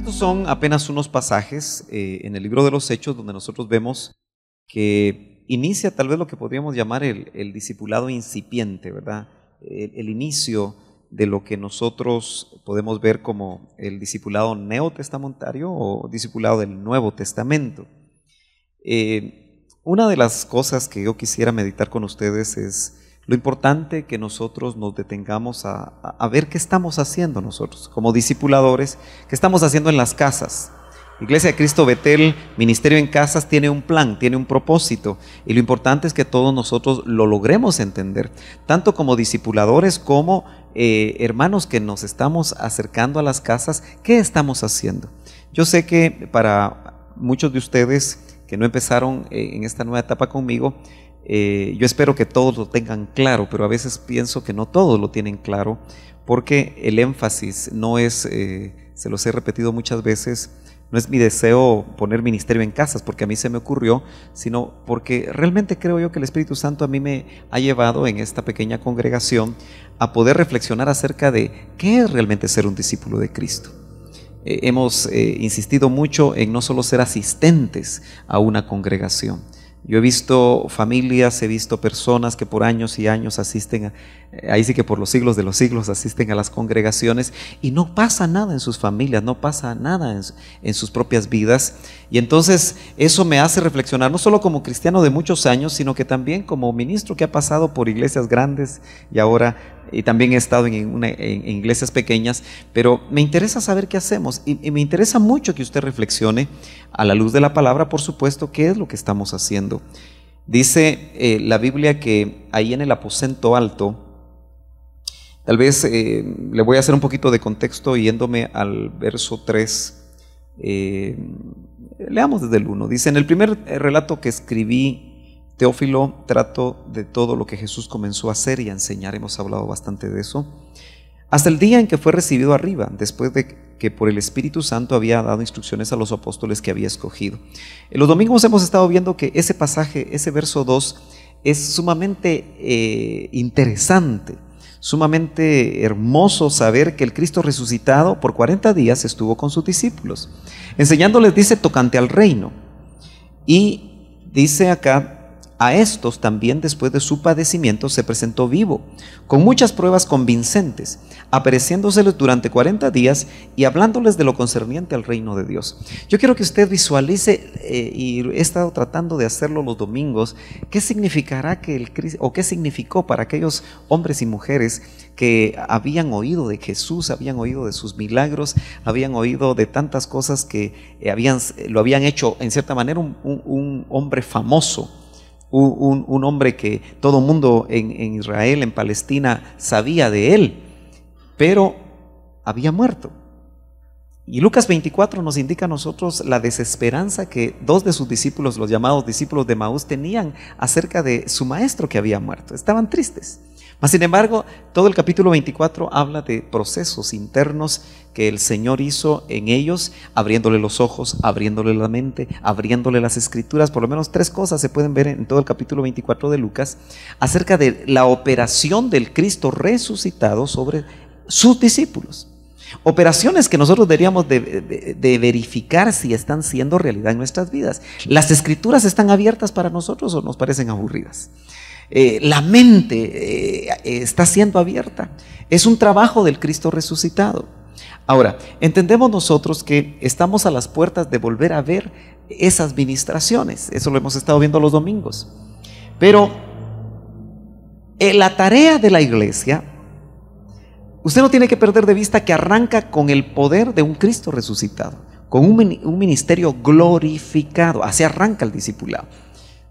Estos son apenas unos pasajes en el libro de los Hechos donde nosotros vemos que inicia tal vez lo que podríamos llamar el discipulado incipiente, ¿verdad? El inicio de lo que nosotros podemos ver como el discipulado neotestamentario o discipulado del Nuevo Testamento. Una de las cosas que yo quisiera meditar con ustedes es lo importante que nosotros nos detengamos a ver qué estamos haciendo nosotros como discipuladores, qué estamos haciendo en las casas. Iglesia de Cristo Betel, Ministerio en Casas, tiene un plan, tiene un propósito, y lo importante es que todos nosotros lo logremos entender, tanto como discipuladores como hermanos que nos estamos acercando a las casas. ¿Qué estamos haciendo? Yo sé que para muchos de ustedes que no empezaron en esta nueva etapa conmigo, yo espero que todos lo tengan claro, pero a veces pienso que no todos lo tienen claro, porque el énfasis no es, se los he repetido muchas veces, no es mi deseo poner ministerio en casas porque a mí se me ocurrió, sino porque realmente creo yo que el Espíritu Santo a mí me ha llevado en esta pequeña congregación a poder reflexionar acerca de qué es realmente ser un discípulo de Cristo. Hemos insistido mucho en no solo ser asistentes a una congregación. Yo he visto familias, he visto personas que por años y años asisten, ahí sí que por los siglos de los siglos asisten a las congregaciones y no pasa nada en sus familias, no pasa nada en sus propias vidas. Y entonces eso me hace reflexionar, no solo como cristiano de muchos años, sino que también como ministro que ha pasado por iglesias grandes y ahora también he estado en iglesias pequeñas, pero me interesa saber qué hacemos y me interesa mucho que usted reflexione a la luz de la palabra, por supuesto, qué es lo que estamos haciendo. Dice la Biblia que ahí en el aposento alto, tal vez le voy a hacer un poquito de contexto yéndome al verso 3, leamos desde el 1, dice: en el primer relato que escribí, Teófilo, trato de todo lo que Jesús comenzó a hacer y a enseñar. Hemos hablado bastante de eso, hasta el día en que fue recibido arriba, después de que por el Espíritu Santo había dado instrucciones a los apóstoles que había escogido. En los domingos hemos estado viendo que ese pasaje, ese verso 2, es sumamente interesante, sumamente hermoso saber que el Cristo resucitado por 40 días estuvo con sus discípulos, enseñándoles, dice, tocante al reino. Y dice acá: a estos también después de su padecimiento se presentó vivo, con muchas pruebas convincentes, apareciéndoseles durante 40 días y hablándoles de lo concerniente al reino de Dios. Yo quiero que usted visualice, y he estado tratando de hacerlo los domingos, qué significará que el Cristo, o qué significó para aquellos hombres y mujeres que habían oído de Jesús, habían oído de sus milagros, habían oído de tantas cosas que lo habían hecho en cierta manera un hombre famoso. Un hombre que todo mundo en Israel, en Palestina, sabía de él, pero había muerto. Y Lucas 24 nos indica a nosotros la desesperanza que dos de sus discípulos, los llamados discípulos de Maús, tenían acerca de su maestro que había muerto. Estaban tristes. Mas sin embargo, todo el capítulo 24 habla de procesos internos que el Señor hizo en ellos, abriéndole los ojos, abriéndole la mente, abriéndole las escrituras. Por lo menos 3 cosas se pueden ver en todo el capítulo 24 de Lucas acerca de la operación del Cristo resucitado sobre sus discípulos. Operaciones que nosotros deberíamos de verificar si están siendo realidad en nuestras vidas. ¿Las escrituras están abiertas para nosotros o nos parecen aburridas? La mente está siendo abierta. Es un trabajo del Cristo resucitado. Ahora, entendemos nosotros que estamos a las puertas de volver a ver esas ministraciones. Eso lo hemos estado viendo los domingos. Pero la tarea de la iglesia, usted no tiene que perder de vista que arranca con el poder de un Cristo resucitado, con un ministerio glorificado. Así arranca el discipulado.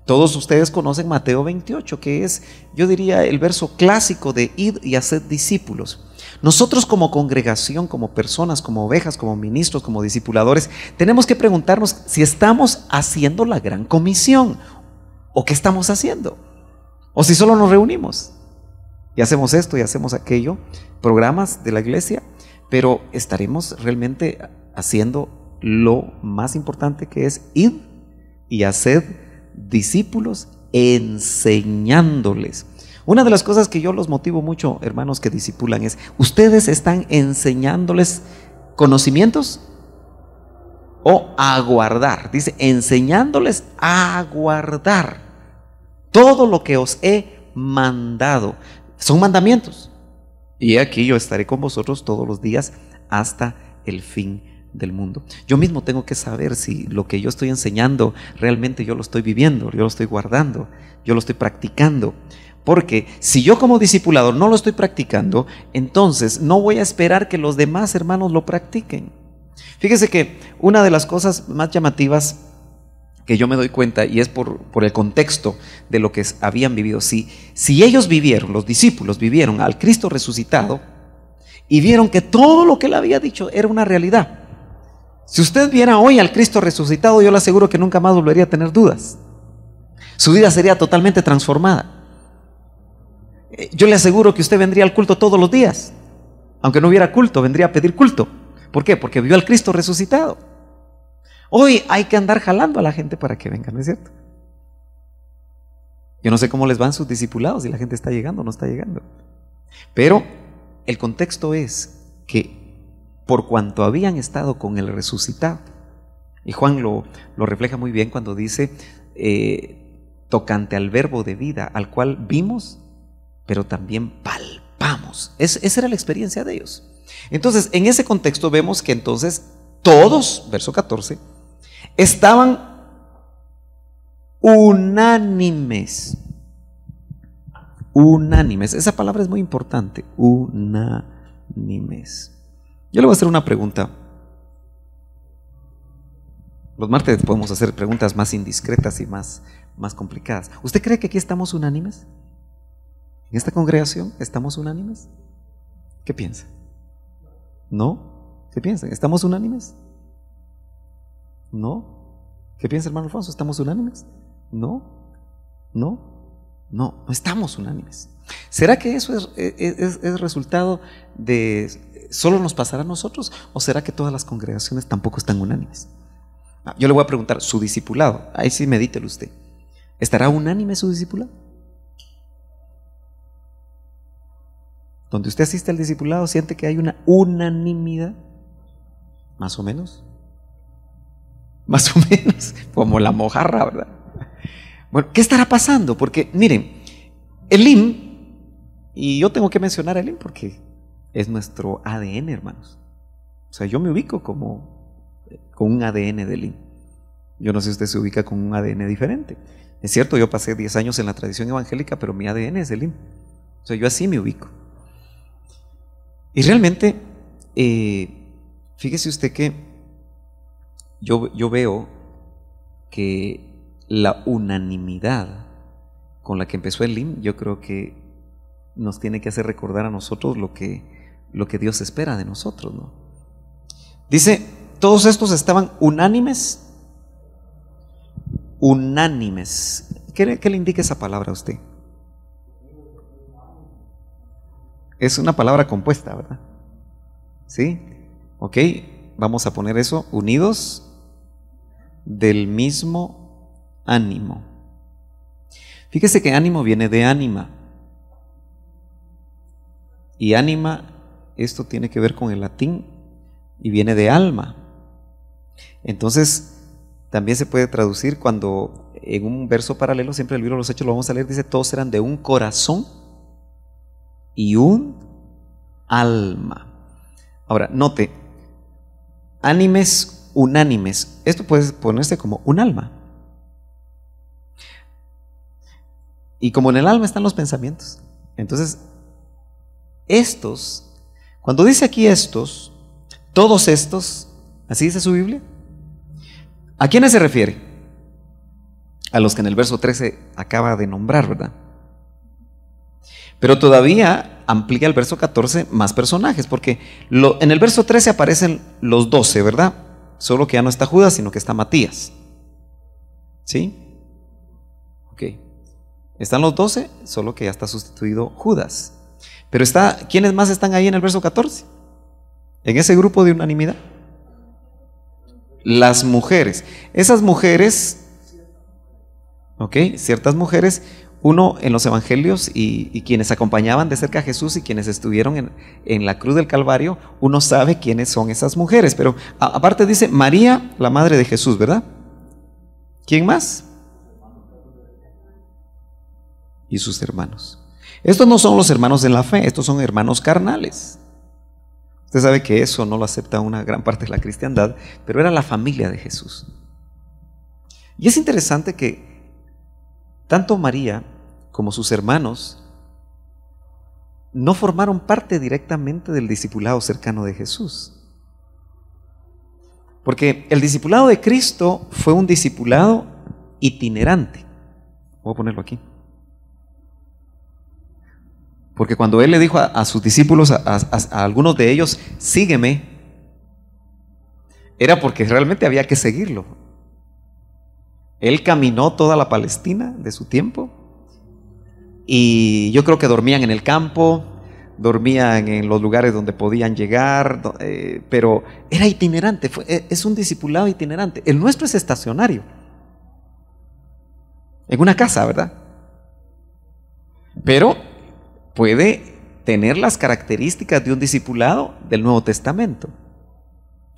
Todos ustedes conocen Mateo 28, que es, yo diría, el verso clásico de id y haced discípulos. Nosotros como congregación, como personas, como ovejas, como ministros, como discipuladores, tenemos que preguntarnos si estamos haciendo la gran comisión o qué estamos haciendo, o si solo nos reunimos y hacemos esto y hacemos aquello, programas de la iglesia, pero estaremos realmente haciendo lo más importante, que es id y haced discípulos, enseñándoles. Una de las cosas que yo los motivo mucho, hermanos que discipulan, es: ¿ustedes están enseñándoles conocimientos o aguardar. Dice, enseñándoles a guardar todo lo que os he mandado. Son mandamientos. Y aquí yo estaré con vosotros todos los días hasta el fin del mundo. Yo mismo tengo que saber si lo que yo estoy enseñando realmente yo lo estoy viviendo, yo lo estoy guardando, yo lo estoy practicando. Porque si yo como discipulador no lo estoy practicando, entonces no voy a esperar que los demás hermanos lo practiquen. Fíjese que una de las cosas más llamativas que yo me doy cuenta, y es por el contexto de lo que habían vivido, si ellos vivieron, los discípulos vivieron al Cristo resucitado y vieron que todo lo que él había dicho era una realidad. Si usted viera hoy al Cristo resucitado, yo le aseguro que nunca más volvería a tener dudas. Su vida sería totalmente transformada. Yo le aseguro que usted vendría al culto todos los días. Aunque no hubiera culto, vendría a pedir culto. ¿Por qué? Porque vio al Cristo resucitado. Hoy hay que andar jalando a la gente para que vengan, ¿no es cierto? Yo no sé cómo les van sus discipulados, si la gente está llegando o no está llegando. Pero el contexto es que por cuanto habían estado con el resucitado, y Juan lo refleja muy bien cuando dice tocante al verbo de vida, al cual vimos, pero también palpamos. Esa era la experiencia de ellos. Entonces, en ese contexto vemos que entonces todos, verso 14, estaban unánimes. Unánimes. Esa palabra es muy importante. Unánimes. Yo le voy a hacer una pregunta. Los martes podemos hacer preguntas más indiscretas y más complicadas. ¿Usted cree que aquí estamos unánimes? ¿En esta congregación estamos unánimes? ¿Qué piensa? ¿No? ¿Qué piensan? ¿Estamos unánimes? ¿No? ¿Qué piensa, hermano Alfonso? ¿Estamos unánimes? No estamos unánimes. ¿Será que eso es resultado de solo nos pasará a nosotros? ¿O será que todas las congregaciones tampoco están unánimes? Yo le voy a preguntar, su discipulado, ahí sí medítelo usted, ¿estará unánime su discipulado? Donde usted asiste al discipulado, ¿siente que hay una unanimidad? Más o menos, como la mojarra, ¿verdad? Bueno, ¿qué estará pasando? Porque miren, Elim, y yo tengo que mencionar a Elim porque es nuestro ADN, hermanos. O sea, yo me ubico con un ADN de Elim. Yo no sé si usted se ubica con un ADN diferente. Es cierto, yo pasé 10 años en la tradición evangélica, pero mi ADN es Elim. O sea, yo así me ubico. Y realmente, fíjese usted que yo veo que la unanimidad con la que empezó el Elim, yo creo que nos tiene que hacer recordar a nosotros lo que Dios espera de nosotros, ¿no? Dice, todos estos estaban unánimes. Unánimes. ¿Qué le indica esa palabra a usted? Es una palabra compuesta, ¿verdad? ¿Sí? Ok, vamos a poner eso, unidos del mismo ánimo. Fíjese que ánimo viene de ánima. Y ánima, esto tiene que ver con el latín y viene de alma. Entonces, también se puede traducir cuando en un verso paralelo, siempre el libro de los Hechos lo vamos a leer, dice, todos eran de un corazón y un alma. Ahora, note, ánimes, unánimes, esto puede ponerse como un alma. Y como en el alma están los pensamientos, entonces, estos, cuando dice aquí estos, todos estos, así dice su Biblia, ¿a quiénes se refiere? A los que en el verso 13 acaba de nombrar, ¿verdad? Pero todavía amplía el verso 14 más personajes, porque en el verso 13 aparecen los 12, ¿verdad? Solo que ya no está Judas, sino que está Matías. ¿Sí? Ok. Están los 12, solo que ya está sustituido Judas. Pero ¿quiénes más están ahí en el verso 14? En ese grupo de unanimidad. Las mujeres. Esas mujeres, ok, ciertas mujeres uno en los evangelios y quienes acompañaban de cerca a Jesús y quienes estuvieron en la cruz del Calvario, uno sabe quiénes son esas mujeres. Pero aparte dice María, la madre de Jesús, ¿verdad? ¿Quién más? Y sus hermanos. Estos no son los hermanos de la fe, estos son hermanos carnales. Usted sabe que eso no lo acepta una gran parte de la cristiandad, pero era la familia de Jesús. Y es interesante que tanto María como sus hermanos no formaron parte directamente del discipulado cercano de Jesús. Porque el discipulado de Cristo fue un discipulado itinerante. Voy a ponerlo aquí. Porque cuando Él le dijo a sus discípulos, a algunos de ellos, sígueme, era porque realmente había que seguirlo. Él caminó toda la Palestina de su tiempo y yo creo que dormían en el campo, dormían en los lugares donde podían llegar, pero era itinerante, es un discipulado itinerante. El nuestro es estacionario, en una casa, ¿verdad? Pero puede tener las características de un discipulado del Nuevo Testamento.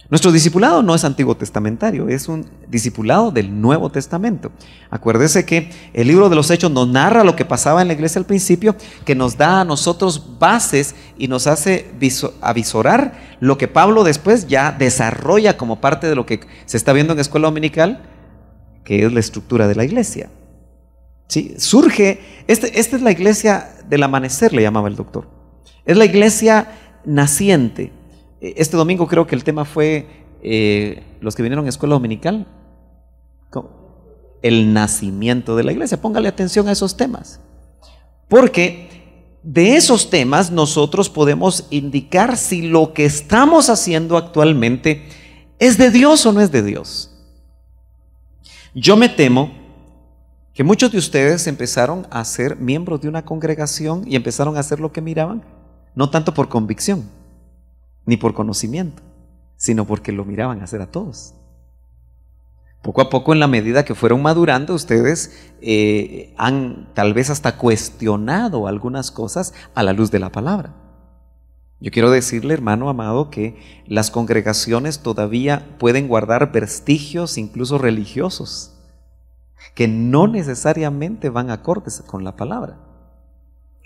Nuestro discipulado no es antiguo testamentario, es un discipulado del Nuevo Testamento. Acuérdese que el libro de los Hechos nos narra lo que pasaba en la iglesia al principio, que nos da a nosotros bases y nos hace avisorar lo que Pablo después ya desarrolla como parte de lo que se está viendo en escuela dominical, que es la estructura de la iglesia. ¿Sí? Surge, esta es la iglesia del amanecer, le llamaba el doctor. Es la iglesia naciente. Este domingo creo que el tema fue los que vinieron a escuela dominical, el nacimiento de la iglesia. Póngale atención a esos temas, porque de esos temas nosotros podemos indicar si lo que estamos haciendo actualmente es de Dios o no es de Dios. Yo me temo que muchos de ustedes empezaron a ser miembros de una congregación y empezaron a hacer lo que miraban, no tanto por convicción ni por conocimiento, sino porque lo miraban hacer a todos. Poco a poco, en la medida que fueron madurando, ustedes han tal vez hasta cuestionado algunas cosas a la luz de la palabra. Yo quiero decirle, hermano amado, que las congregaciones todavía pueden guardar vestigios incluso religiosos que no necesariamente van acordes con la palabra.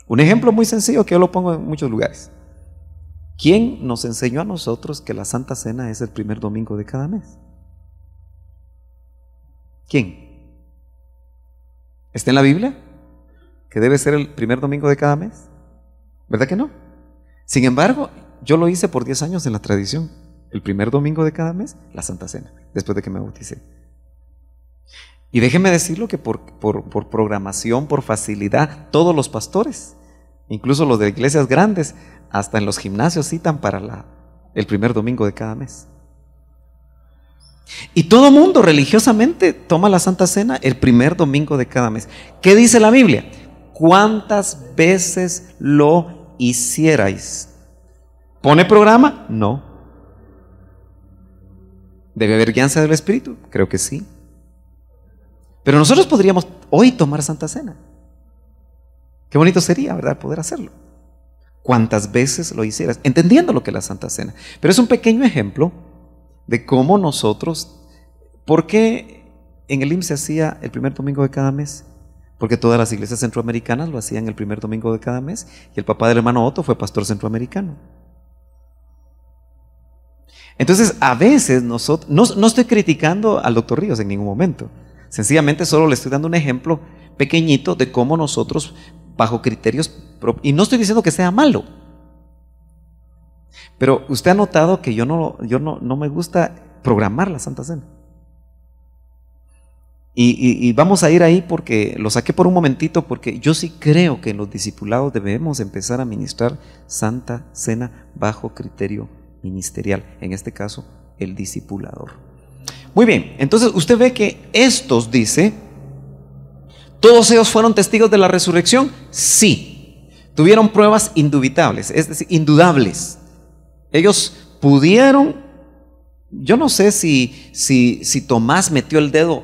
Un ejemplo muy sencillo que yo lo pongo en muchos lugares. ¿Quién nos enseñó a nosotros que la Santa Cena es el primer domingo de cada mes? ¿Quién? ¿Está en la Biblia que debe ser el primer domingo de cada mes? ¿Verdad que no? Sin embargo, yo lo hice por 10 años en la tradición. El primer domingo de cada mes, la Santa Cena, después de que me bauticé. Y déjeme decirlo que por programación, por facilidad, todos los pastores, incluso los de iglesias grandes, hasta en los gimnasios citan para el primer domingo de cada mes. Y todo mundo religiosamente toma la Santa Cena el primer domingo de cada mes. ¿Qué dice la Biblia? ¿Cuántas veces lo hicierais? ¿Pone programa? No. ¿Debe haber guianza del Espíritu? Creo que sí. Pero nosotros podríamos hoy tomar Santa Cena. Qué bonito sería, ¿verdad?, poder hacerlo. Cuántas veces lo hicieras, entendiendo lo que es la Santa Cena. Pero es un pequeño ejemplo de cómo nosotros, ¿por qué en el IMSS se hacía el primer domingo de cada mes? Porque todas las iglesias centroamericanas lo hacían el primer domingo de cada mes, y el papá del hermano Otto fue pastor centroamericano. Entonces, a veces nosotros, no estoy criticando al doctor Ríos en ningún momento, sencillamente solo le estoy dando un ejemplo pequeñito de cómo nosotros, bajo criterios, y no estoy diciendo que sea malo, pero usted ha notado que yo no me gusta programar la Santa Cena. Y vamos a ir ahí porque lo saqué por un momentito, porque yo sí creo que en los discipulados debemos empezar a ministrar Santa Cena bajo criterio ministerial, en este caso el discipulador. Muy bien, entonces usted ve que estos, dice, ¿todos ellos fueron testigos de la resurrección? Sí. Tuvieron pruebas indubitables, es decir, indudables. Ellos pudieron, yo no sé si Tomás metió el dedo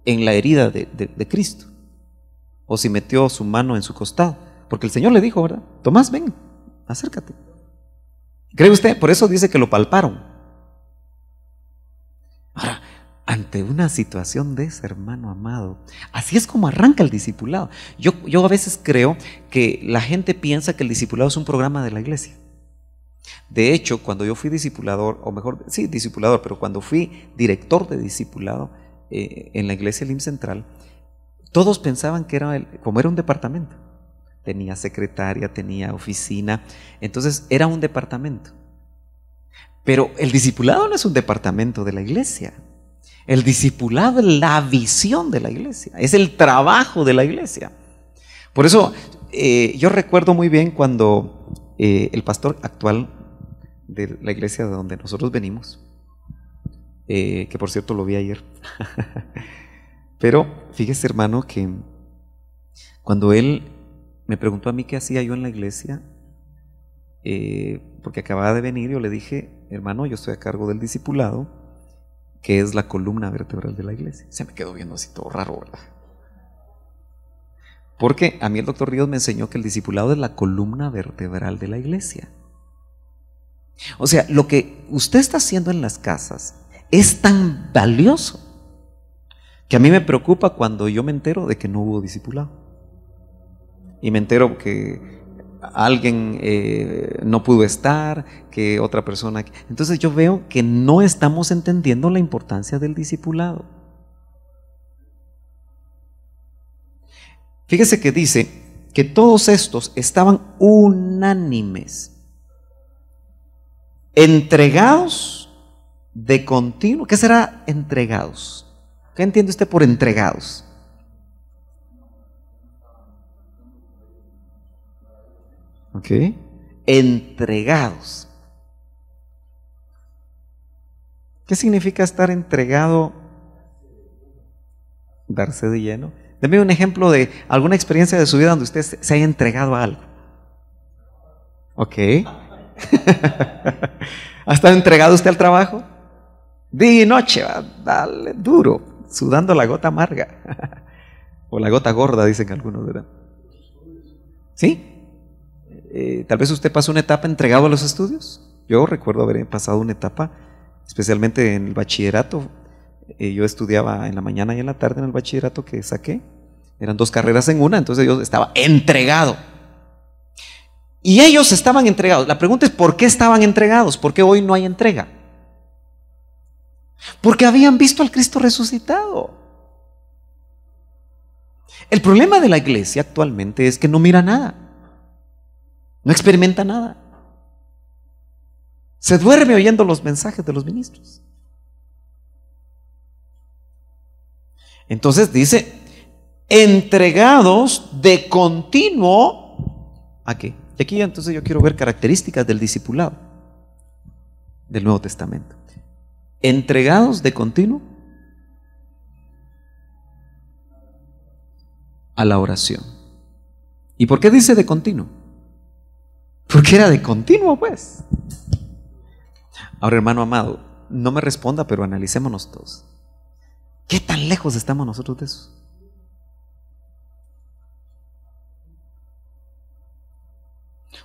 en la herida de Cristo. o si metió su mano en su costado, porque el Señor le dijo, ¿verdad? Tomás, ven, acércate. ¿Cree usted? Por eso dice que lo palparon. Ahora, ante una situación de ese, hermano amado, así es como arranca el discipulado. Yo a veces creo que la gente piensa que el discipulado es un programa de la iglesia. De hecho, cuando yo fui discipulador, o mejor, sí, discipulador, pero cuando fui director de discipulado en la iglesia Elim Central, todos pensaban que como era un departamento. Tenía secretaria, tenía oficina, entonces era un departamento. Pero el discipulado no es un departamento de la iglesia. El discipulado es la visión de la iglesia, es el trabajo de la iglesia. Por eso yo recuerdo muy bien cuando el pastor actual de la iglesia de donde nosotros venimos, que por cierto lo vi ayer, pero fíjese, hermano, que cuando él me preguntó a mí qué hacía yo en la iglesia, porque acababa de venir, yo le dije, hermano, yo estoy a cargo del discipulado, que es la columna vertebral de la iglesia. Se me quedó viendo así todo raro, ¿verdad? Porque a mí el doctor Ríos me enseñó que el discipulado es la columna vertebral de la iglesia. O sea, lo que usted está haciendo en las casas es tan valioso que a mí me preocupa cuando yo me entero de que no hubo discipulado. Y me entero que alguien no pudo estar, que otra persona. Entonces yo veo que no estamos entendiendo la importancia del discipulado. Fíjese que dice que todos estos estaban unánimes, entregados de continuo. ¿Qué será entregados? ¿Qué entiende usted por entregados? ¿Ok? Entregados. ¿Qué significa estar entregado? Darse de lleno. Deme un ejemplo de alguna experiencia de su vida donde usted se haya entregado a algo. ¿Ok? ¿Ha estado entregado usted al trabajo? Día y noche, dale duro, sudando la gota amarga. O la gota gorda, dicen algunos, ¿verdad? ¿Sí? Tal vez usted pasó una etapa entregado a los estudios. Yo recuerdo haber pasado una etapa, especialmente en el bachillerato. Yo estudiaba en la mañana y en la tarde en el bachillerato que saqué. Eran 2 carreras en una, entonces yo estaba entregado. Y ellos estaban entregados. La pregunta es, ¿por qué estaban entregados? ¿Por qué hoy no hay entrega? Porque habían visto al Cristo resucitado. El problema de la iglesia actualmente es que no mira nada. No experimenta nada. Se duerme oyendo los mensajes de los ministros. Entonces dice, entregados de continuo. ¿A qué? Y aquí entonces yo quiero ver características del discipulado del Nuevo Testamento. Entregados de continuo a la oración. ¿Y por qué dice de continuo? Porque era de continuo, pues. Ahora, hermano amado, no me responda, pero analicémonos todos. ¿Qué tan lejos estamos nosotros de eso?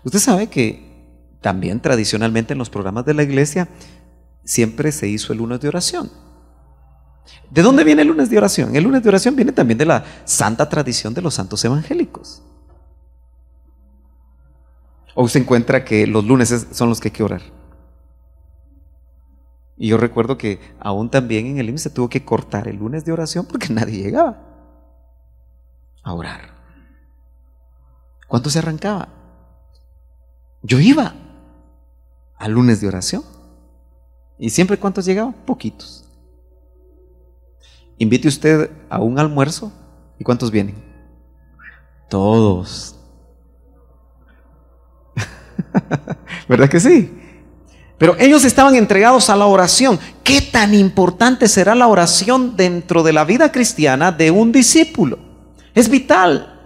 Usted sabe que también tradicionalmente en los programas de la iglesia siempre se hizo el lunes de oración. ¿De dónde viene el lunes de oración? El lunes de oración viene también de la santa tradición de los santos evangélicos. O usted encuentra que los lunes son los que hay que orar. Y yo recuerdo que aún también en el IMSS se tuvo que cortar el lunes de oración porque nadie llegaba a orar. ¿Cuánto se arrancaba? Yo iba al lunes de oración. ¿Y siempre cuántos llegaban? Poquitos. Invite usted a un almuerzo ¿y cuántos vienen? Todos. ¿Verdad que sí? Pero ellos estaban entregados a la oración. ¿Qué tan importante será la oración dentro de la vida cristiana de un discípulo? Es vital.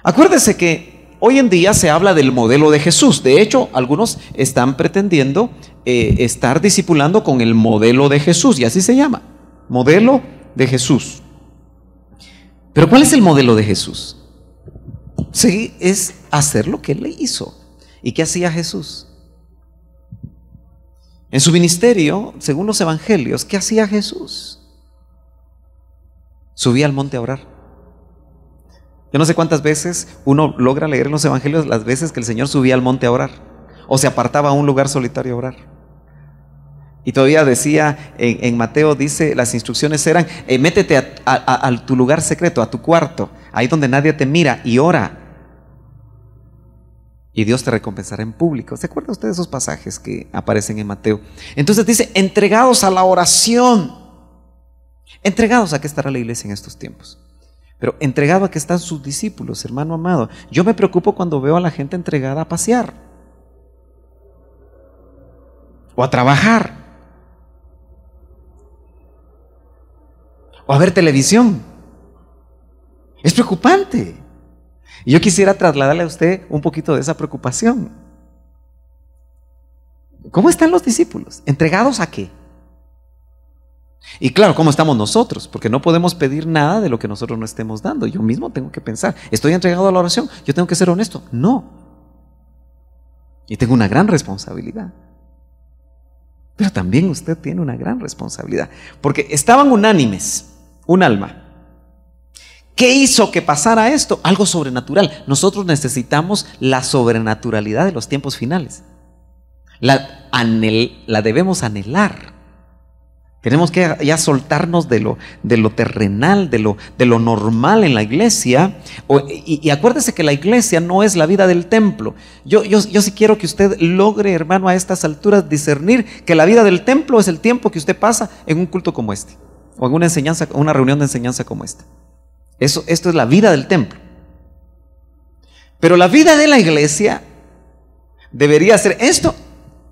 Acuérdese que hoy en día se habla del modelo de Jesús. De hecho, algunos están pretendiendo estar discipulando con el modelo de Jesús, y así se llama, modelo de Jesús. Pero ¿cuál es el modelo de Jesús? Sí, es hacer lo que Él le hizo. ¿Y qué hacía Jesús? En su ministerio, según los evangelios, ¿qué hacía Jesús? Subía al monte a orar. Yo no sé cuántas veces uno logra leer en los evangelios las veces que el Señor subía al monte a orar, o se apartaba a un lugar solitario a orar. Y todavía decía, en Mateo dice, las instrucciones eran, métete a tu lugar secreto, a tu cuarto, ahí donde nadie te mira, y ora. Y Dios te recompensará en público. ¿Se acuerda usted de esos pasajes que aparecen en Mateo? Entonces dice, entregados a la oración. Entregados a que estará la iglesia en estos tiempos. Pero entregado a que están sus discípulos, hermano amado. Yo me preocupo cuando veo a la gente entregada a pasear. O a trabajar. O a ver televisión. Es preocupante. Y yo quisiera trasladarle a usted un poquito de esa preocupación. ¿Cómo están los discípulos? ¿Entregados a qué? Y claro, ¿cómo estamos nosotros? Porque no podemos pedir nada de lo que nosotros no estemos dando. Yo mismo tengo que pensar, ¿estoy entregado a la oración? Yo tengo que ser honesto. No. Y tengo una gran responsabilidad. Pero también usted tiene una gran responsabilidad. Porque estaban unánimes, un alma. ¿Qué hizo que pasara esto? Algo sobrenatural. Nosotros necesitamos la sobrenaturalidad de los tiempos finales. La debemos anhelar. Tenemos que ya soltarnos de lo terrenal, de lo normal en la iglesia. Y acuérdese que la iglesia no es la vida del templo. Yo sí quiero que usted logre, hermano, a estas alturas discernir que la vida del templo es el tiempo que usted pasa en un culto como este, o en una reunión de enseñanza como esta. Esto es la vida del templo. Pero la vida de la iglesia debería ser esto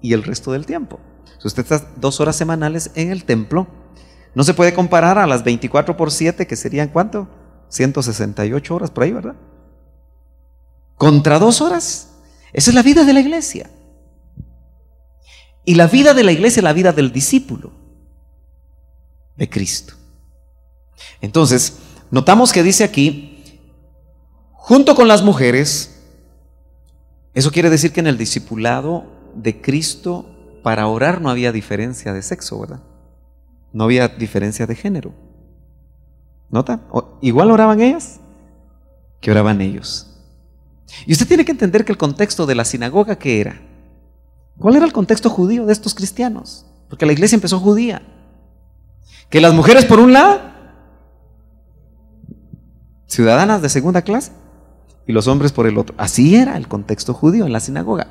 y el resto del tiempo. Si usted está 2 horas semanales en el templo, no se puede comparar a las 24 por 7, que serían ¿cuánto? 168 horas por ahí, ¿verdad? Contra 2 horas. Esa es la vida de la iglesia. Y la vida de la iglesia es la vida del discípulo de Cristo. Entonces, notamos que dice aquí, junto con las mujeres. Eso quiere decir que en el discipulado de Cristo, para orar no había diferencia de sexo, ¿verdad? No había diferencia de género. ¿Nota? Igual oraban ellas que oraban ellos. Y usted tiene que entender que el contexto de la sinagoga, ¿qué era? ¿Cuál era el contexto judío de estos cristianos? Porque la iglesia empezó judía. Que las mujeres por un lado, ciudadanas de segunda clase, y los hombres por el otro. Así era el contexto judío en la sinagoga.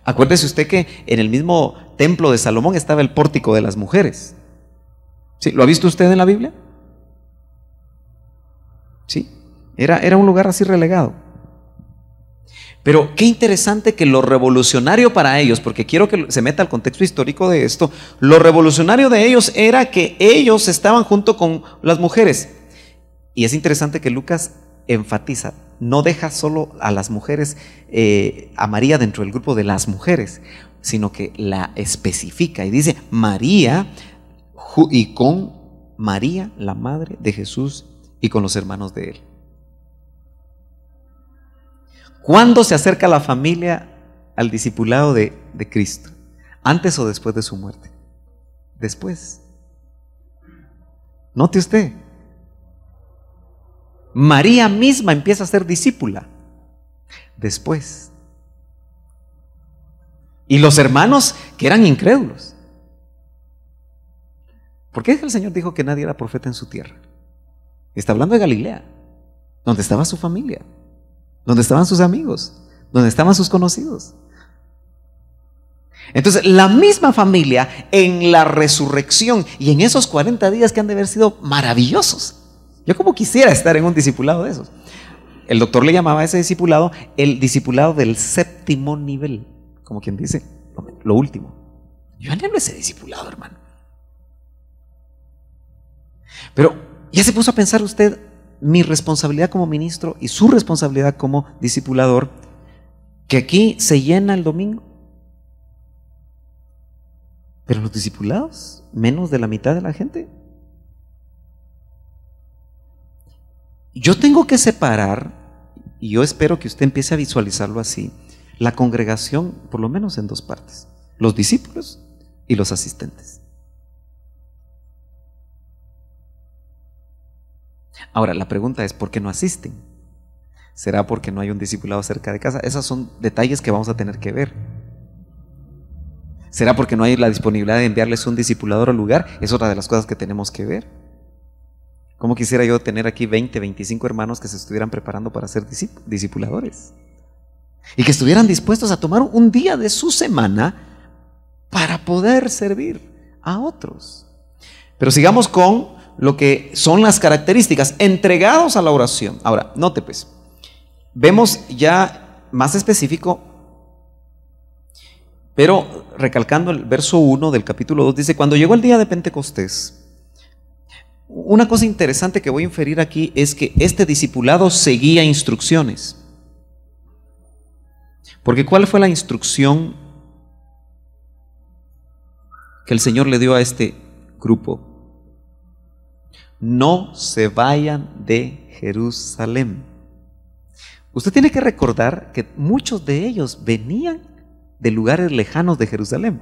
Acuérdese usted que en el mismo templo de Salomón estaba el pórtico de las mujeres. ¿Sí? ¿Lo ha visto usted en la Biblia? Sí, era un lugar así relegado. Pero qué interesante que lo revolucionario para ellos, porque quiero que se meta al contexto histórico de esto, lo revolucionario de ellos era que ellos estaban junto con las mujeres. Y es interesante que Lucas enfatiza, no deja solo a las mujeres, a María dentro del grupo de las mujeres, sino que la especifica y dice María, y con María, la madre de Jesús, y con los hermanos de él. ¿Cuándo se acerca la familia al discipulado de Cristo? ¿Antes o después de su muerte? Después. Note usted, María misma empieza a ser discípula después. Y los hermanos que eran incrédulos. ¿Por qué el Señor dijo que nadie era profeta en su tierra? Está hablando de Galilea, donde estaba su familia, donde estaban sus amigos, donde estaban sus conocidos. Entonces, la misma familia en la resurrección y en esos 40 días que han de haber sido maravillosos. Yo como quisiera estar en un discipulado de esos. El doctor le llamaba a ese discipulado el discipulado del 7º nivel, como quien dice, lo último. Yo anhelo ese discipulado, hermano. Pero ya se puso a pensar usted mi responsabilidad como ministro y su responsabilidad como discipulador, que aquí se llena el domingo, pero los discipulados, menos de la mitad de la gente. Yo tengo que separar, y yo espero que usted empiece a visualizarlo así, la congregación por lo menos en dos partes: los discípulos y los asistentes. Ahora, la pregunta es: ¿por qué no asisten? ¿Será porque no hay un discipulado cerca de casa? Esos son detalles que vamos a tener que ver. ¿Será porque no hay la disponibilidad de enviarles un discipulador al lugar? Es otra de las cosas que tenemos que ver. ¿Cómo quisiera yo tener aquí 20, 25 hermanos que se estuvieran preparando para ser discipuladores? Y que estuvieran dispuestos a tomar un día de su semana para poder servir a otros. Pero sigamos con lo que son las características: entregados a la oración. Ahora, note pues, vemos ya más específico, pero recalcando el verso 1 del capítulo 2, dice: cuando llegó el día de Pentecostés. Una cosa interesante que voy a inferir aquí es que este discipulado seguía instrucciones. Porque ¿cuál fue la instrucción que el Señor le dio a este grupo? No se vayan de Jerusalén. Usted tiene que recordar que muchos de ellos venían de lugares lejanos de Jerusalén.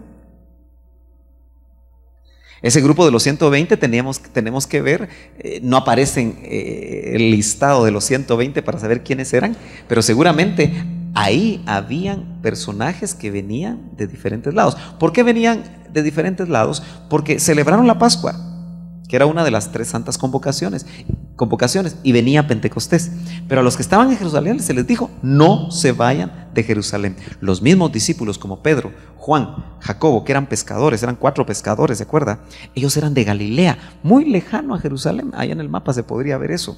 Ese grupo de los 120 tenemos que ver, no aparece en el listado de los 120 para saber quiénes eran, pero seguramente ahí habían personajes que venían de diferentes lados. ¿Por qué venían de diferentes lados? Porque celebraron la Pascua, que era una de las 3 santas convocaciones, y venía Pentecostés. Pero a los que estaban en Jerusalén se les dijo: no se vayan de Jerusalén. Los mismos discípulos como Pedro, Juan, Jacobo, que eran pescadores, eran 4 pescadores, ¿se acuerda? Ellos eran de Galilea, muy lejano a Jerusalén. Ahí en el mapa se podría ver eso.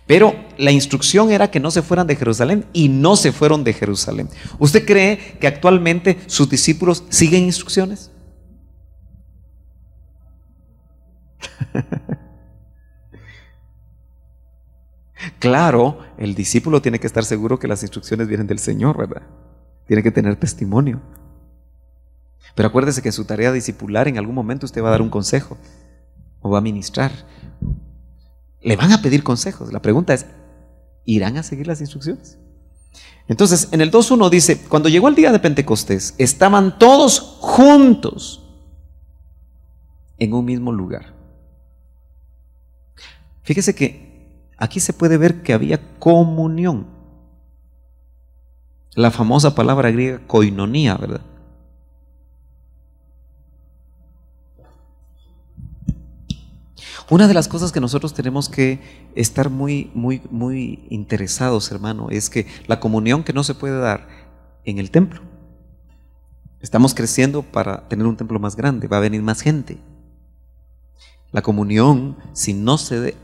Pero la instrucción era que no se fueran de Jerusalén, y no se fueron de Jerusalén. ¿Usted cree que actualmente sus discípulos siguen instrucciones? Claro, el discípulo tiene que estar seguro que las instrucciones vienen del Señor, ¿verdad? Tiene que tener testimonio. Pero acuérdese que en su tarea discipular en algún momento usted va a dar un consejo o va a ministrar. Le van a pedir consejos. La pregunta es: ¿irán a seguir las instrucciones? Entonces, en el 2.1 dice: cuando llegó el día de Pentecostés, estaban todos juntos en un mismo lugar. Fíjese que aquí se puede ver que había comunión. La famosa palabra griega koinonía, ¿verdad? Una de las cosas que nosotros tenemos que estar muy interesados, hermano, es que la comunión que no se puede dar en el templo. Estamos creciendo para tener un templo más grande, va a venir más gente. La comunión, si no se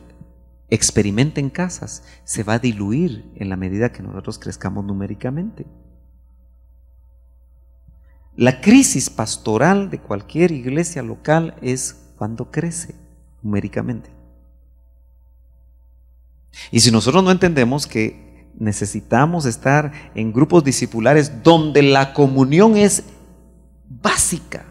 experimenta en casas, se va a diluir en la medida que nosotros crezcamos numéricamente. La crisis pastoral de cualquier iglesia local es cuando crece numéricamente. Y si nosotros no entendemos que necesitamos estar en grupos discipulares donde la comunión es básica.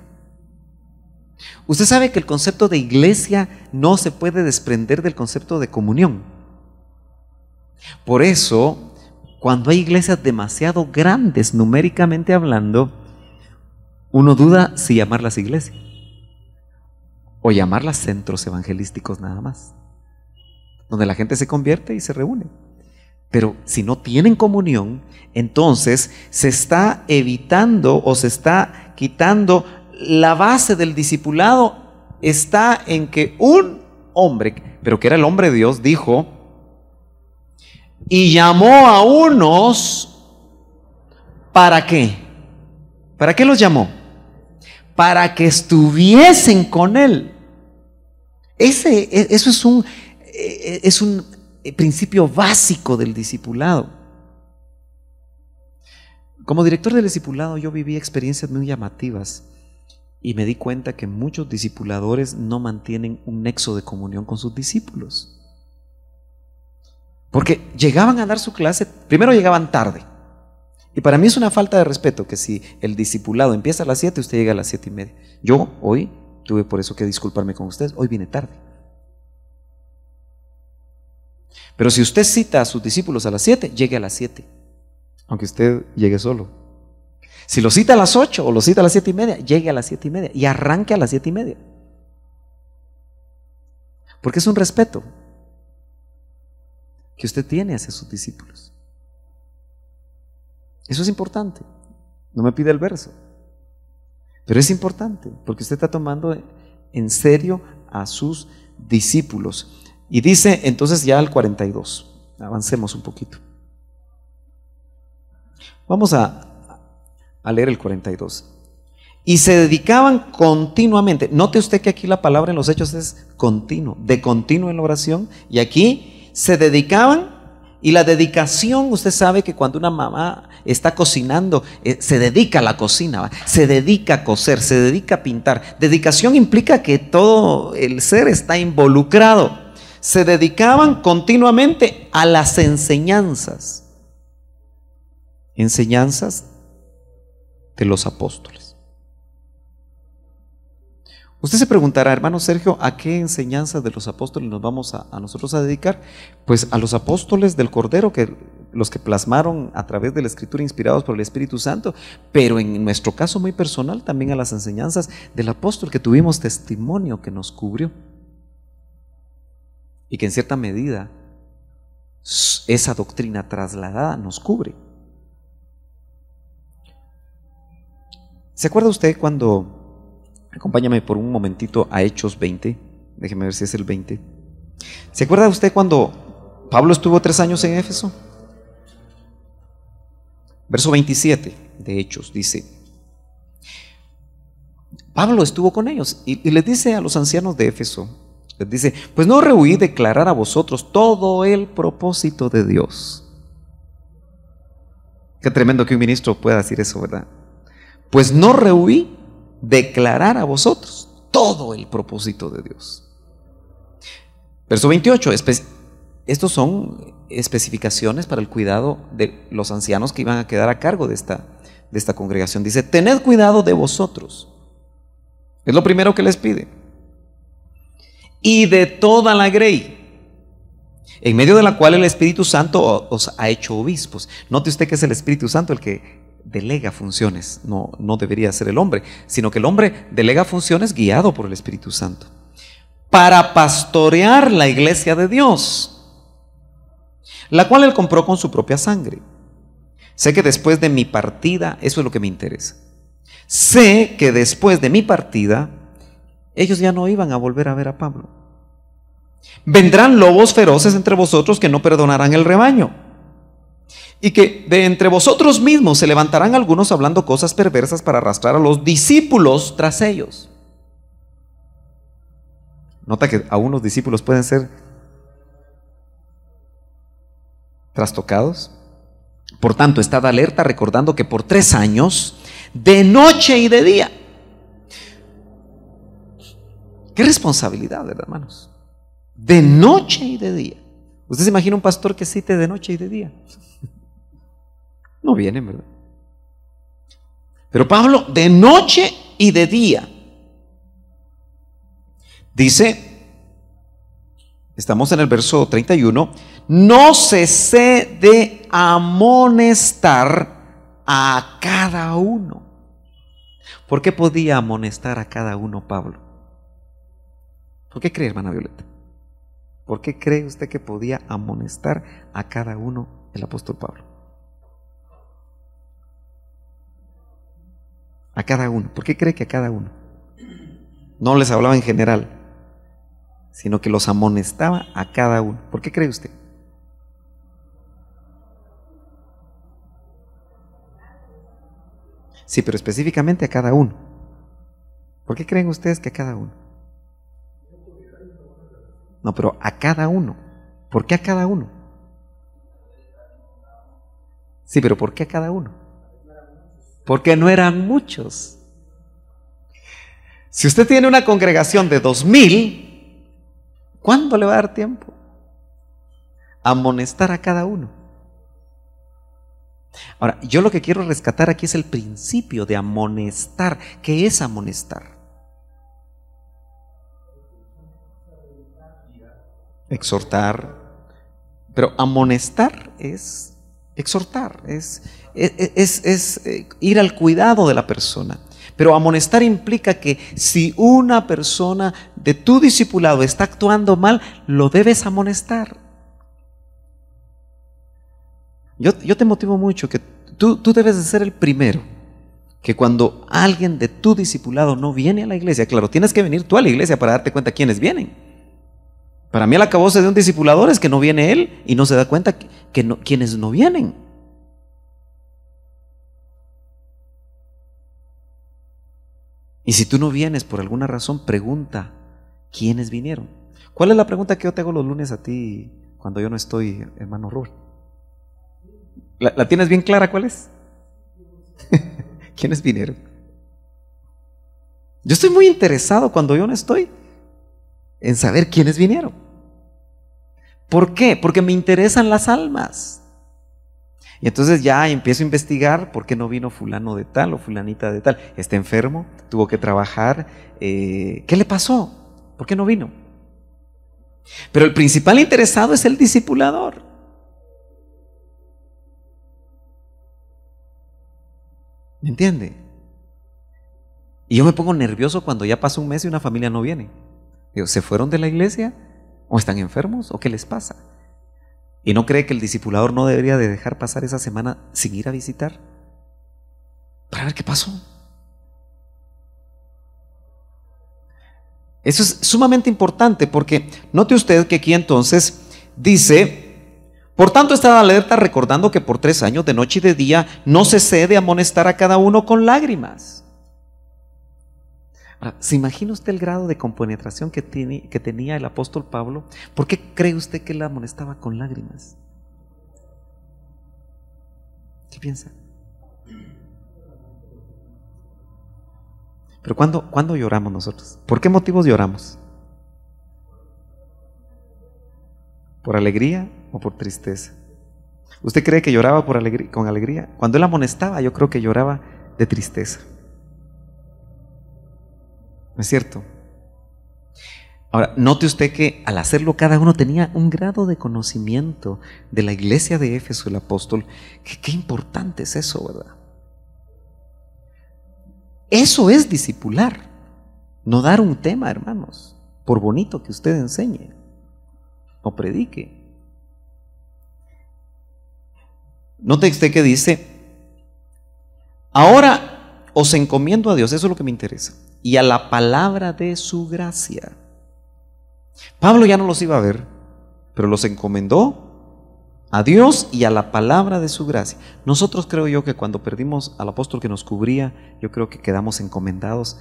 Usted sabe que el concepto de iglesia no se puede desprender del concepto de comunión. Por eso, cuando hay iglesias demasiado grandes numéricamente hablando, uno duda si llamarlas iglesia o llamarlas centros evangelísticos nada más, donde la gente se convierte y se reúne. Pero si no tienen comunión, entonces se está evitando o se está quitando la base del discipulado. Está en que un hombre, pero que era el hombre de Dios, dijo: y llamó a unos. ¿Para qué? ¿Para qué los llamó? Para que estuviesen con él. Eso es un principio básico del discipulado. Como director del discipulado, yo viví experiencias muy llamativas y me di cuenta que muchos discipuladores no mantienen un nexo de comunión con sus discípulos. Porque llegaban a dar su clase, primero llegaban tarde. Y para mí es una falta de respeto que si el discipulado empieza a las 7, usted llega a las 7:30. Yo hoy tuve por eso que disculparme con ustedes, hoy vine tarde. Pero si usted cita a sus discípulos a las 7, llegue a las 7, aunque usted llegue solo. Si lo cita a las 8 o lo cita a las 7:30, llegue a las 7:30 y arranque a las 7:30. Porque es un respeto que usted tiene hacia sus discípulos. Eso es importante. No me pide el verso, pero es importante porque usted está tomando en serio a sus discípulos. Y dice entonces ya al 42. Avancemos un poquito. Vamos a leer el 42. Y se dedicaban continuamente. Note usted que aquí la palabra en los Hechos es continuo, de continuo en la oración. Y aquí se dedicaban. Y la dedicación, usted sabe que cuando una mamá está cocinando, se dedica a la cocina, ¿va? Se dedica a coser, se dedica a pintar. Dedicación implica que todo el ser está involucrado. Se dedicaban continuamente a las enseñanzas. Enseñanzas de los apóstoles. Usted se preguntará, hermano Sergio, ¿a qué enseñanzas de los apóstoles nos vamos a nosotros a dedicar? Pues a los apóstoles del Cordero, que los que plasmaron a través de la Escritura inspirados por el Espíritu Santo, pero en nuestro caso muy personal también a las enseñanzas del apóstol que tuvimos testimonio que nos cubrió y que en cierta medida esa doctrina trasladada nos cubre. ¿Se acuerda usted cuando... Acompáñame por un momentito a Hechos 20. Déjeme ver si es el 20. ¿Se acuerda usted cuando Pablo estuvo 3 años en Éfeso? Verso 27 de Hechos dice: Pablo estuvo con ellos y les dice a los ancianos de Éfeso, les dice: pues no rehuí declarar a vosotros todo el propósito de Dios. Qué tremendo que un ministro pueda decir eso, ¿verdad? Pues no rehuí declarar a vosotros todo el propósito de Dios. Verso 28, estos son especificaciones para el cuidado de los ancianos que iban a quedar a cargo de esta congregación. Dice: tened cuidado de vosotros. Es lo primero que les pide. Y de toda la grey, en medio de la cual el Espíritu Santo os ha hecho obispos. Note usted que es el Espíritu Santo el que delega funciones, no debería ser el hombre, sino que el hombre delega funciones guiado por el Espíritu Santo, para pastorear la iglesia de Dios, la cual él compró con su propia sangre. Sé que después de mi partida, eso es lo que me interesa, sé que después de mi partida, ellos ya no iban a volver a ver a Pablo. Vendrán lobos feroces entre vosotros que no perdonarán el rebaño. Y que de entre vosotros mismos se levantarán algunos hablando cosas perversas para arrastrar a los discípulos tras ellos. Nota que aún los discípulos pueden ser trastocados. Por tanto, estad alerta, recordando que por 3 años, de noche y de día. Qué responsabilidad, ¿verdad, hermanos? De noche y de día. ¿Usted se imagina un pastor que cite de noche y de día? No vienen, ¿verdad? Pero Pablo, de noche y de día, dice, estamos en el verso 31, no cesé de amonestar a cada uno. ¿Por qué podía amonestar a cada uno Pablo? ¿Por qué cree, hermana Violeta? ¿Por qué cree usted que podía amonestar a cada uno el apóstol Pablo? A cada uno. ¿Por qué cree que a cada uno? No les hablaba en general, sino que los amonestaba a cada uno. ¿Por qué cree usted? Sí, pero específicamente a cada uno. ¿Por qué creen ustedes que a cada uno? No, pero a cada uno. ¿Por qué a cada uno? Sí, pero ¿por qué a cada uno? Porque no eran muchos. Si usted tiene una congregación de 2000, ¿cuándo le va a dar tiempo? Amonestar a cada uno. Ahora, yo lo que quiero rescatar aquí es el principio de amonestar. ¿Qué es amonestar? Exhortar, Pero amonestar es exhortar, es ir al cuidado de la persona. Pero amonestar implica que si una persona de tu discipulado está actuando mal, lo debes amonestar. Yo te motivo mucho que tú debes de ser el primero, que cuando alguien de tu discipulado no viene a la iglesia, claro, tienes que venir tú a la iglesia para darte cuenta quiénes vienen. Para mí el acabose de un discipulador es que no viene él y no se da cuenta quiénes no vienen. Y si tú no vienes por alguna razón, pregunta quiénes vinieron. ¿Cuál es la pregunta que yo te hago los lunes a ti cuando yo no estoy, hermano Rubén? ¿La tienes bien clara cuál es? ¿Quiénes vinieron? Yo estoy muy interesado cuando yo no estoy en saber quiénes vinieron. ¿Por qué? Porque me interesan las almas. Y entonces ya empiezo a investigar por qué no vino fulano de tal o fulanita de tal. Está enfermo, tuvo que trabajar. ¿Qué le pasó? ¿Por qué no vino? Pero el principal interesado es el discipulador. ¿Me entiende? Y yo me pongo nervioso cuando ya pasa un mes y una familia no viene. Digo, ¿se fueron de la iglesia? ¿O están enfermos? ¿O qué les pasa? ¿Y no cree que el discipulador no debería de dejar pasar esa semana sin ir a visitar? Para ver qué pasó. Eso es sumamente importante porque note usted que aquí entonces dice: por tanto, estad alerta, recordando que por 3 años de noche y de día no cesé de amonestar a cada uno con lágrimas. Ahora, ¿se imagina usted el grado de compenetración que tenía el apóstol Pablo? ¿Por qué cree usted que él amonestaba con lágrimas? ¿Qué piensa? Pero ¿cuándo lloramos nosotros? ¿Por qué motivos lloramos? ¿Por alegría o por tristeza? ¿Usted cree que lloraba con alegría? Cuando él amonestaba, yo creo que lloraba de tristeza. ¿No es cierto? Ahora, note usted que al hacerlo cada uno tenía un grado de conocimiento de la iglesia de Éfeso, el apóstol. Qué importante es eso, ¿verdad? Eso es discipular. No dar un tema, hermanos, por bonito que usted enseñe o predique. Note usted que dice: ahora os encomiendo a Dios, eso es lo que me interesa, y a la palabra de su gracia. Pablo ya no los iba a ver, pero los encomendó a Dios y a la palabra de su gracia. Nosotros, creo yo, que cuando perdimos al apóstol que nos cubría, yo creo que quedamos encomendados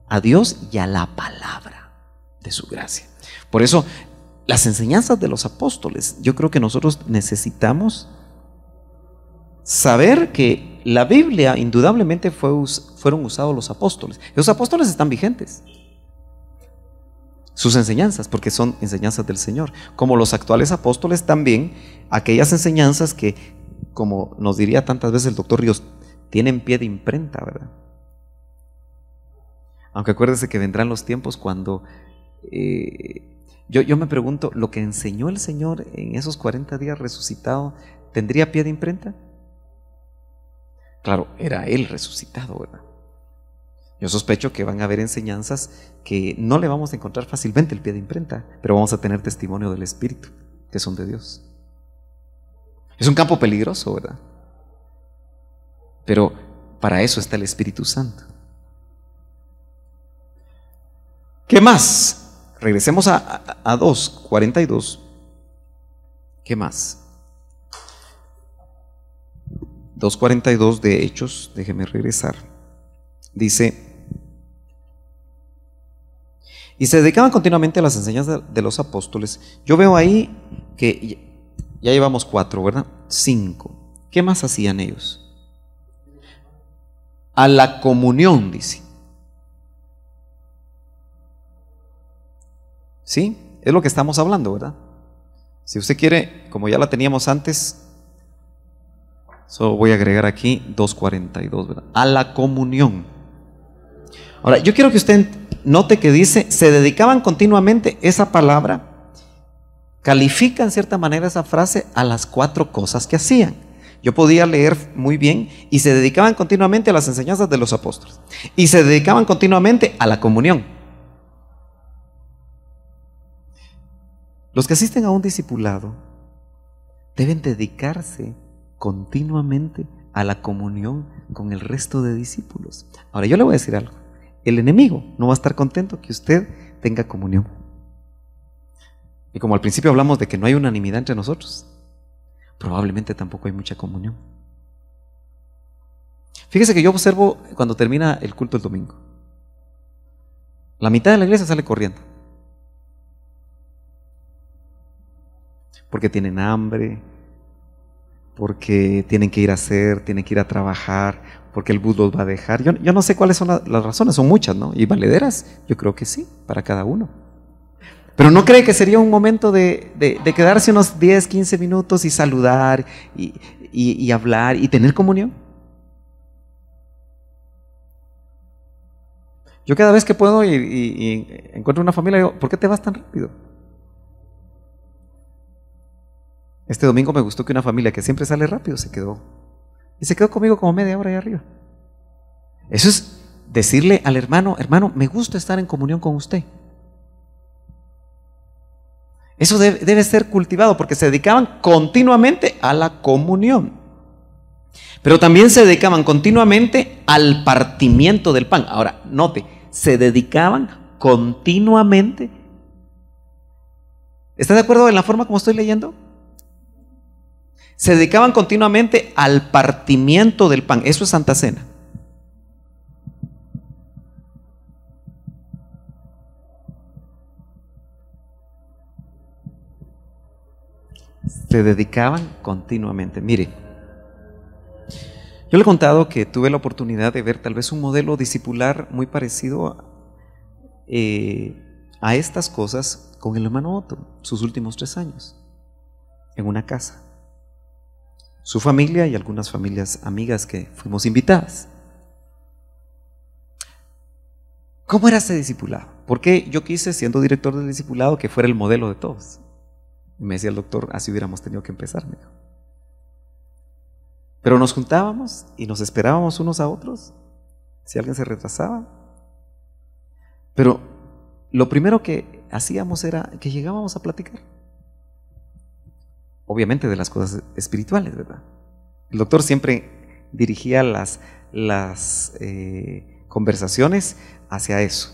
a Dios y a la palabra de su gracia. Por eso, las enseñanzas de los apóstoles, yo creo que nosotros necesitamos saber que la Biblia indudablemente fueron usados los apóstoles. Los apóstoles están vigentes, sus enseñanzas, porque son enseñanzas del Señor. Como los actuales apóstoles también, aquellas enseñanzas que, como nos diría tantas veces el doctor Ríos, tienen pie de imprenta, ¿verdad? Aunque acuérdese que vendrán los tiempos cuando yo me pregunto, ¿lo que enseñó el Señor en esos 40 días resucitado tendría pie de imprenta? Claro, era Él resucitado, ¿verdad? Yo sospecho que van a haber enseñanzas que no le vamos a encontrar fácilmente el pie de imprenta, pero vamos a tener testimonio del Espíritu, que son de Dios. Es un campo peligroso, ¿verdad? Pero para eso está el Espíritu Santo. ¿Qué más? Regresemos a 2:42. ¿Qué más? 2:42 de Hechos, déjeme regresar. Dice: y se dedicaban continuamente a las enseñanzas de los apóstoles. Yo veo ahí que ya llevamos 4, ¿verdad? 5. ¿Qué más hacían ellos? A la comunión, dice. ¿Sí? Es lo que estamos hablando, ¿verdad? Si usted quiere, como ya la teníamos antes, solo voy a agregar aquí 2:42, ¿verdad? A la comunión. Ahora, yo quiero que usted note que dice: se dedicaban continuamente, esa palabra califica en cierta manera esa frase a las 4 cosas que hacían. Yo podía leer muy bien y se dedicaban continuamente a las enseñanzas de los apóstoles y se dedicaban continuamente a la comunión. Los que asisten a un discipulado deben dedicarse continuamente a la comunión con el resto de discípulos. Ahora yo le voy a decir algo: el enemigo no va a estar contento que usted tenga comunión. Y como al principio hablamos de que no hay unanimidad entre nosotros, probablemente tampoco hay mucha comunión. Fíjese que yo observo cuando termina el culto el domingo, la mitad de la iglesia sale corriendo porque tienen hambre, porque tienen que ir a hacer, tienen que ir a trabajar, porque el bus los va a dejar. Yo no sé cuáles son las razones, son muchas, ¿no? Y valederas, yo creo que sí, para cada uno. Pero ¿no cree que sería un momento de quedarse unos 10, 15 minutos y saludar y hablar y tener comunión? Yo cada vez que puedo y encuentro una familia, digo, ¿por qué te vas tan rápido? Este domingo me gustó que una familia que siempre sale rápido se quedó. Y se quedó conmigo como media hora ahí arriba. Eso es decirle al hermano: hermano, me gusta estar en comunión con usted. Eso debe ser cultivado, porque se dedicaban continuamente a la comunión. Pero también se dedicaban continuamente al partimiento del pan. Ahora, note, se dedicaban continuamente. ¿Está de acuerdo en la forma como estoy leyendo? Se dedicaban continuamente al partimiento del pan. Eso es Santa Cena. Se dedicaban continuamente. Mire, yo le he contado que tuve la oportunidad de ver tal vez un modelo discipular muy parecido a estas cosas con el hermano Otto, sus últimos 3 años, en una casa. Su familia y algunas familias amigas que fuimos invitadas. ¿Cómo era ese discipulado? Porque yo quise, siendo director del discipulado, que fuera el modelo de todos. Y me decía el doctor: así hubiéramos tenido que empezar, me dijo. Pero nos juntábamos y nos esperábamos unos a otros si alguien se retrasaba. Pero lo primero que hacíamos era que llegábamos a platicar. Obviamente de las cosas espirituales, ¿verdad? El doctor siempre dirigía las conversaciones hacia eso.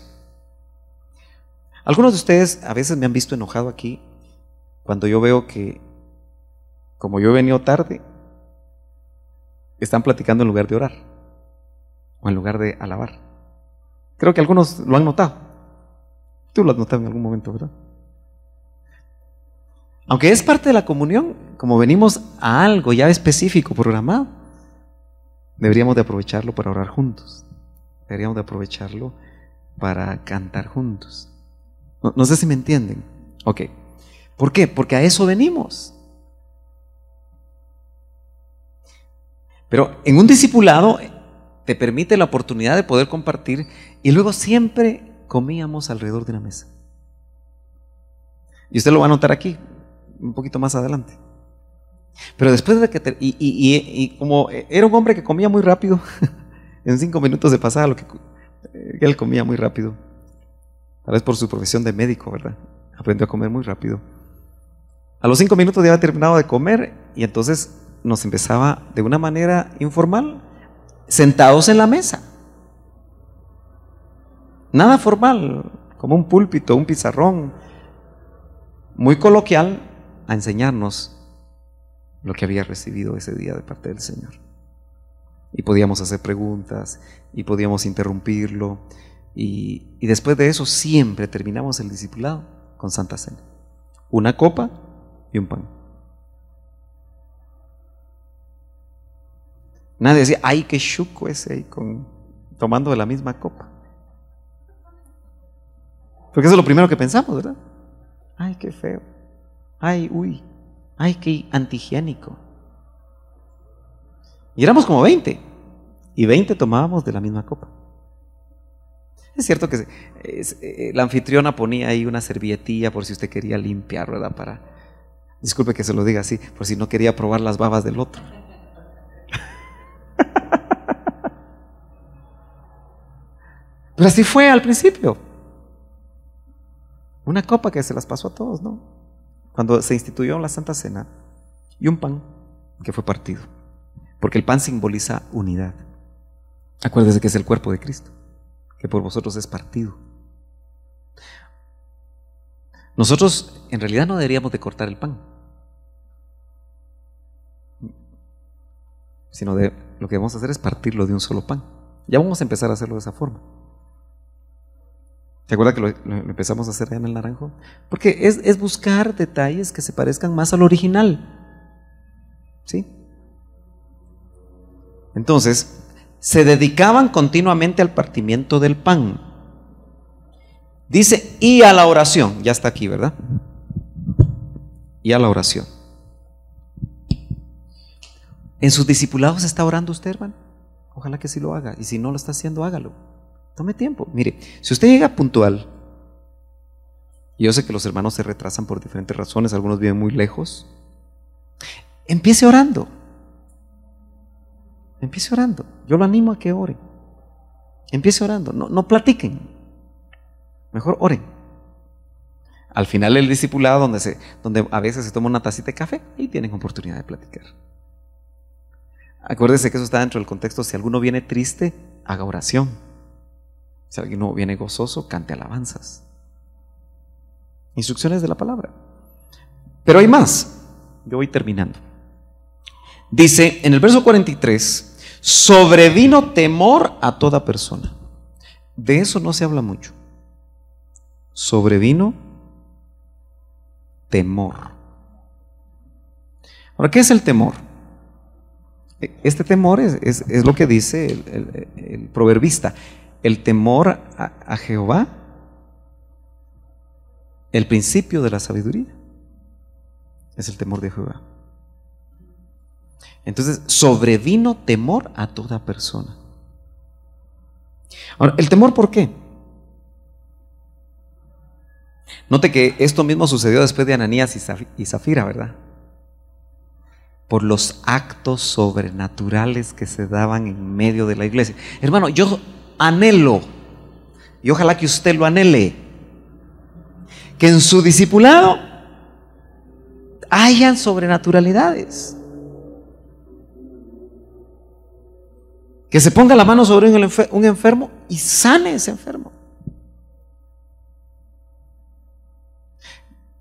Algunos de ustedes a veces me han visto enojado aquí cuando yo veo que, como yo he venido tarde, están platicando en lugar de orar o en lugar de alabar. Creo que algunos lo han notado. Tú lo has notado en algún momento, ¿verdad? Aunque es parte de la comunión, como venimos a algo ya específico, programado, deberíamos de aprovecharlo para orar juntos. Deberíamos de aprovecharlo para cantar juntos. No sé si me entienden. Ok. ¿Por qué? Porque a eso venimos. Pero en un discipulado te permite la oportunidad de poder compartir, y luego siempre comíamos alrededor de una mesa. Y usted lo va a notar aquí, un poquito más adelante. Pero después de que y como era un hombre que comía muy rápido, en 5 minutos se pasaba lo que él comía muy rápido. Tal vez por su profesión de médico, ¿verdad? Aprendió a comer muy rápido. A los 5 minutos ya había terminado de comer, y entonces nos empezaba de una manera informal, sentados en la mesa. Nada formal, como un púlpito, un pizarrón, muy coloquial, a enseñarnos lo que había recibido ese día de parte del Señor. Y podíamos hacer preguntas y podíamos interrumpirlo, y después de eso siempre terminamos el discipulado con Santa Cena: una copa y un pan. Nadie decía: ay, qué chuco ese ahí tomando de la misma copa. Porque eso es lo primero que pensamos, ¿verdad? Ay, qué feo. Ay, uy. Ay, qué antihigiénico. Y éramos como 20. Y 20 tomábamos de la misma copa. Es cierto que la anfitriona ponía ahí una servilletilla por si usted quería limpiar, ¿verdad? Disculpe que se lo diga así, por si no quería probar las babas del otro. Pero así fue al principio. Una copa que se las pasó a todos, ¿no? Cuando se instituyó la Santa Cena, y un pan que fue partido, porque el pan simboliza unidad. Acuérdese que es el cuerpo de Cristo, que por vosotros es partido. Nosotros en realidad no deberíamos de cortar el pan, sino de lo que vamos a hacer es partirlo de un solo pan. Ya vamos a empezar a hacerlo de esa forma. ¿Se acuerda que lo empezamos a hacer allá en el Naranjo? Porque es buscar detalles que se parezcan más al original. ¿Sí? Entonces, se dedicaban continuamente al partimiento del pan. Dice, y a la oración. Ya está aquí, ¿verdad? Y a la oración. ¿En sus discipulados está orando usted, hermano? Ojalá que sí lo haga. Y si no lo está haciendo, hágalo. Tome tiempo. Mire, si usted llega puntual, y yo sé que los hermanos se retrasan por diferentes razones, algunos viven muy lejos, empiece orando. Empiece orando. Yo lo animo a que ore. Empiece orando. No platiquen. Mejor oren. Al final del discipulado, donde a veces se toma una tacita de café, ahí tienen oportunidad de platicar. Acuérdese que eso está dentro del contexto. Si alguno viene triste, haga oración. Si alguno viene gozoso, cante alabanzas. Instrucciones de la palabra. Pero hay más. Yo voy terminando. Dice en el verso 43, sobrevino temor a toda persona. De eso no se habla mucho. Sobrevino temor. Ahora, ¿qué es el temor? Este temor es lo que dice el proverbista. El temor a Jehová, el principio de la sabiduría, es el temor de Jehová. Entonces, sobrevino temor a toda persona. Ahora, ¿el temor por qué? Note que esto mismo sucedió después de Ananías y Zafira, ¿verdad? Por los actos sobrenaturales que se daban en medio de la iglesia. Hermano, yo anhelo, y ojalá que usted lo anhele, que en su discipulado hayan sobrenaturalidades. Que se ponga la mano sobre un enfermo y sane ese enfermo.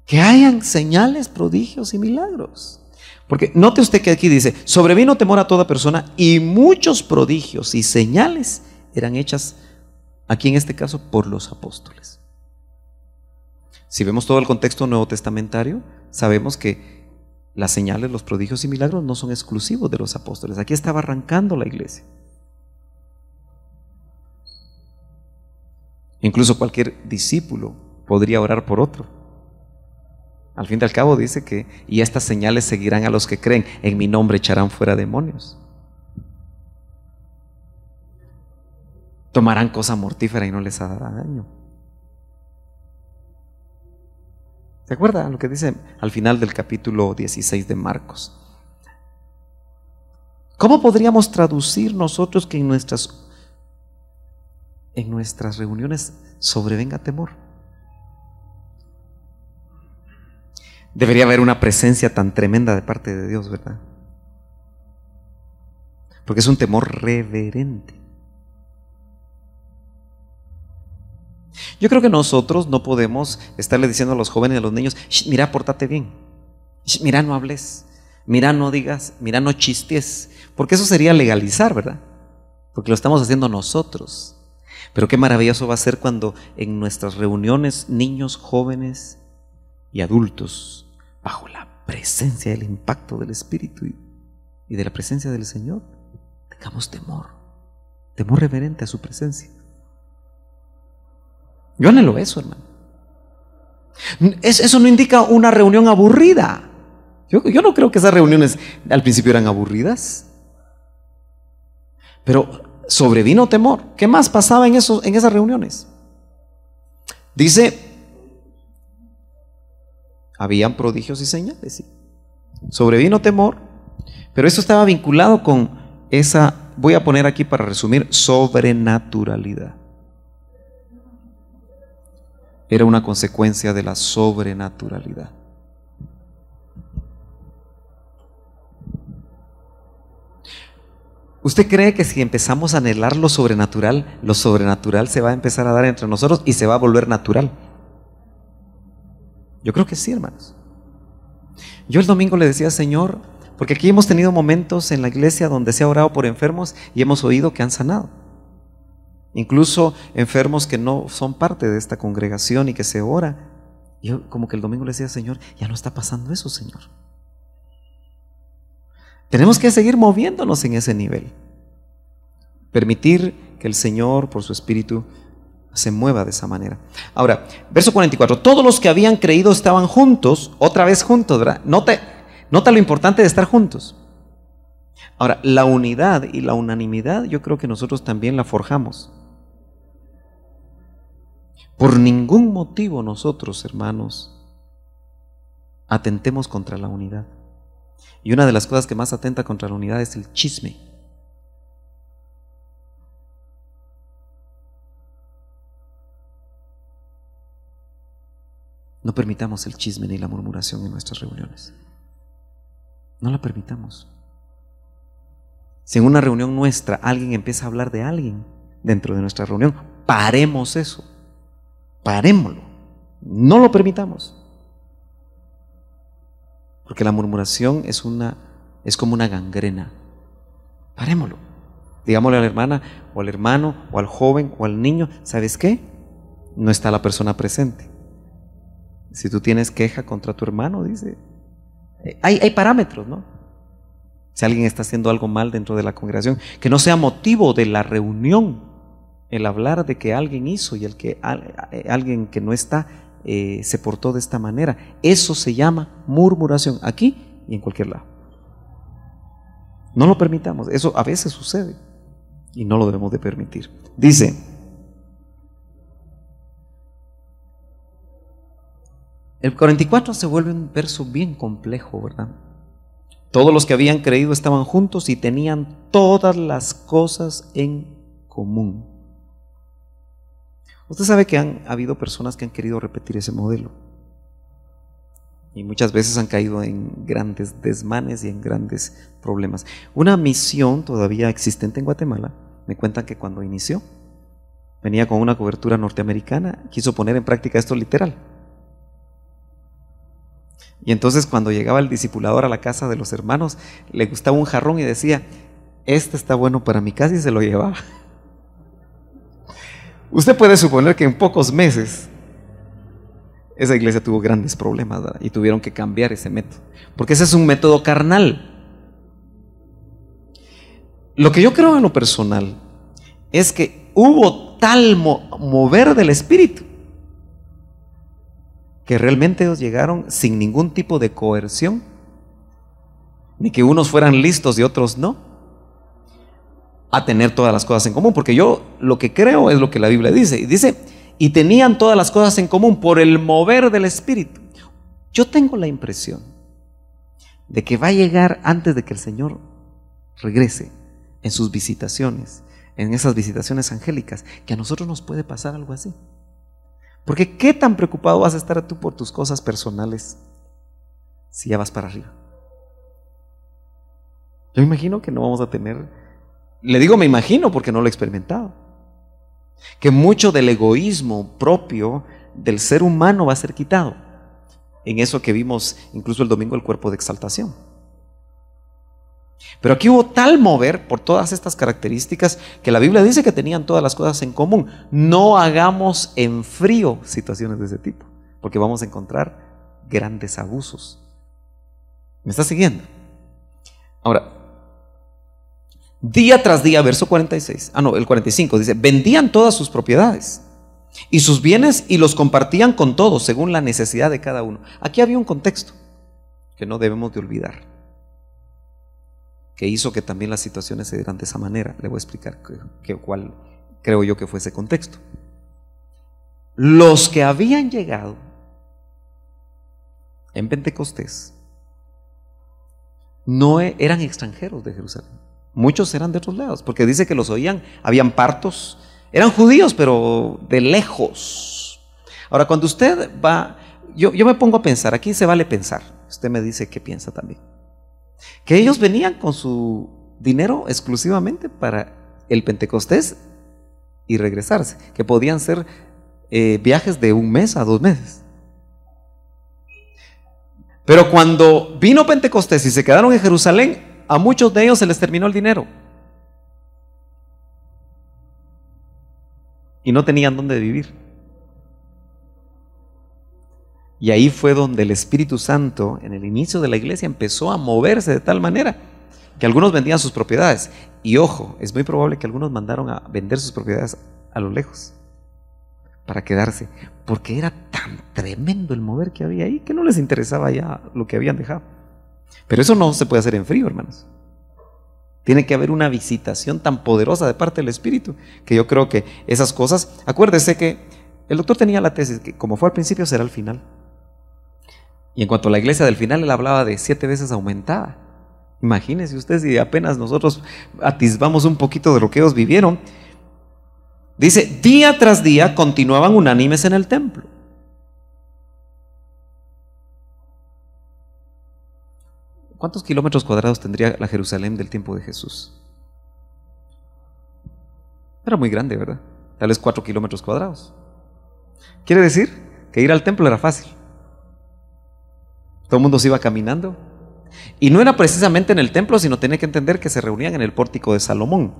Que hayan señales, prodigios y milagros. Porque note usted que aquí dice, sobrevino temor a toda persona y muchos prodigios y señales eran hechas, aquí en este caso, por los apóstoles. Si vemos todo el contexto nuevo testamentario, sabemos que las señales, los prodigios y milagros no son exclusivos de los apóstoles. Aquí estaba arrancando la iglesia. Incluso cualquier discípulo podría orar por otro. Al fin y al cabo dice que, y estas señales seguirán a los que creen, en mi nombre echarán fuera demonios. Tomarán cosa mortífera y no les hará daño. ¿Se acuerdan lo que dice al final del capítulo 16 de Marcos? ¿Cómo podríamos traducir nosotros que en nuestras reuniones sobrevenga temor? Debería haber una presencia tan tremenda de parte de Dios, ¿verdad? Porque es un temor reverente. Yo creo que nosotros no podemos estarle diciendo a los jóvenes y a los niños, mira, pórtate bien, mira, no hables, mira, no digas, mira, no chistes, porque eso sería legalizar, ¿verdad? Porque lo estamos haciendo nosotros. Pero qué maravilloso va a ser cuando en nuestras reuniones, niños, jóvenes y adultos, bajo la presencia, el impacto del Espíritu y de la presencia del Señor, tengamos temor reverente a su presencia. Yo anhelo eso, hermano. Eso no indica una reunión aburrida. Yo no creo que esas reuniones al principio eran aburridas, pero sobrevino temor. ¿Qué más pasaba en esas reuniones? Dice, Habían prodigios y señales, sí. Sobrevino temor, pero eso estaba vinculado con esa, voy a poner aquí para resumir, sobrenaturalidad. Era una consecuencia de la sobrenaturalidad. ¿Usted cree que si empezamos a anhelar lo sobrenatural se va a empezar a dar entre nosotros y se va a volver natural? Yo creo que sí, hermanos. Yo el domingo le decía, Señor, porque aquí hemos tenido momentos en la iglesia donde se ha orado por enfermos y hemos oído que han sanado. Incluso enfermos que no son parte de esta congregación y que se ora. Yo como que el domingo le decía, Señor, ya no está pasando eso, Señor. Tenemos que seguir moviéndonos en ese nivel. Permitir que el Señor, por su Espíritu, se mueva de esa manera. Ahora, verso 44. Todos los que habían creído estaban juntos, otra vez juntos, ¿verdad? Nota lo importante de estar juntos. Ahora, la unidad y la unanimidad yo creo que nosotros también la forjamos. Por ningún motivo nosotros, hermanos, atentemos contra la unidad. Y una de las cosas que más atenta contra la unidad es el chisme. No permitamos el chisme ni la murmuración en nuestras reuniones. No la permitamos. Si en una reunión nuestra alguien empieza a hablar de alguien dentro de nuestra reunión, paremos eso. Parémoslo. No lo permitamos. Porque la murmuración es como una gangrena. Parémoslo. Digámosle a la hermana o al hermano o al joven o al niño, ¿sabes qué? No está la persona presente. Si tú tienes queja contra tu hermano, dice, hay parámetros, ¿no? Si alguien está haciendo algo mal dentro de la congregación, que no sea motivo de la reunión el hablar de que alguien hizo y alguien que no está se portó de esta manera. Eso se llama murmuración, aquí y en cualquier lado. No lo permitamos, eso a veces sucede y no lo debemos de permitir. Dice, el 44 se vuelve un verso bien complejo, ¿verdad? Todos los que habían creído estaban juntos y tenían todas las cosas en común. Usted sabe que han habido personas que han querido repetir ese modelo y muchas veces han caído en grandes desmanes y en grandes problemas. Una misión todavía existente en Guatemala, me cuentan que cuando inició venía con una cobertura norteamericana, quiso poner en práctica esto literal. Y entonces cuando llegaba el discipulador a la casa de los hermanos, le gustaba un jarrón y decía, este está bueno para mi casa, y se lo llevaba. Usted puede suponer que en pocos meses esa iglesia tuvo grandes problemas, ¿verdad? Y tuvieron que cambiar ese método, porque ese es un método carnal. Lo que yo creo en lo personal es que hubo tal mover del Espíritu que realmente ellos llegaron sin ningún tipo de coerción, ni que unos fueran listos y otros no, a tener todas las cosas en común. Porque yo lo que creo es lo que la Biblia dice. Y dice, y tenían todas las cosas en común por el mover del Espíritu. Yo tengo la impresión de que va a llegar antes de que el Señor regrese en sus visitaciones, en esas visitaciones angélicas, que a nosotros nos puede pasar algo así. Porque ¿qué tan preocupado vas a estar tú por tus cosas personales si ya vas para arriba? Yo me imagino que no vamos a tener, le digo me imagino porque no lo he experimentado, que mucho del egoísmo propio del ser humano va a ser quitado en eso que vimos incluso el domingo, el cuerpo de exaltación. Pero aquí hubo tal mover por todas estas características que la Biblia dice que tenían todas las cosas en común. No hagamos en frío situaciones de ese tipo, porque vamos a encontrar grandes abusos. ¿Me está siguiendo? Ahora, día tras día, verso 46, el 45 dice, vendían todas sus propiedades y sus bienes y los compartían con todos según la necesidad de cada uno. Aquí había un contexto que no debemos de olvidar, que hizo que también las situaciones se dieran de esa manera. Le voy a explicar cuál creo yo que fue ese contexto. Los que habían llegado en Pentecostés no eran extranjeros de Jerusalén. Muchos eran de otros lados, porque dice que los oían, habían partos, eran judíos, pero de lejos. Ahora, cuando usted va, yo me pongo a pensar, aquí se vale pensar, usted me dice qué piensa también, que ellos venían con su dinero exclusivamente para el Pentecostés y regresarse, que podían ser viajes de 1 mes a 2 meses. Pero cuando vino Pentecostés y se quedaron en Jerusalén, a muchos de ellos se les terminó el dinero y no tenían dónde vivir. Y ahí fue donde el Espíritu Santo, en el inicio de la iglesia, empezó a moverse de tal manera que algunos vendían sus propiedades. Y ojo, es muy probable que algunos mandaron a vender sus propiedades a lo lejos para quedarse, porque era tan tremendo el mover que había ahí que no les interesaba ya lo que habían dejado. Pero eso no se puede hacer en frío, hermanos. Tiene que haber una visitación tan poderosa de parte del Espíritu, que yo creo que esas cosas, acuérdese que el doctor tenía la tesis que como fue al principio será al final. Y en cuanto a la iglesia del final, él hablaba de 7 veces aumentada. Imagínense ustedes si apenas nosotros atisbamos un poquito de lo que ellos vivieron. Dice, día tras día continuaban unánimes en el templo. ¿Cuántos kilómetros cuadrados tendría la Jerusalén del tiempo de Jesús? Era muy grande, ¿verdad? Tal vez 4 kilómetros cuadrados. Quiere decir que ir al templo era fácil. Todo el mundo se iba caminando. Y no era precisamente en el templo, sino tenía que entender que se reunían en el pórtico de Salomón.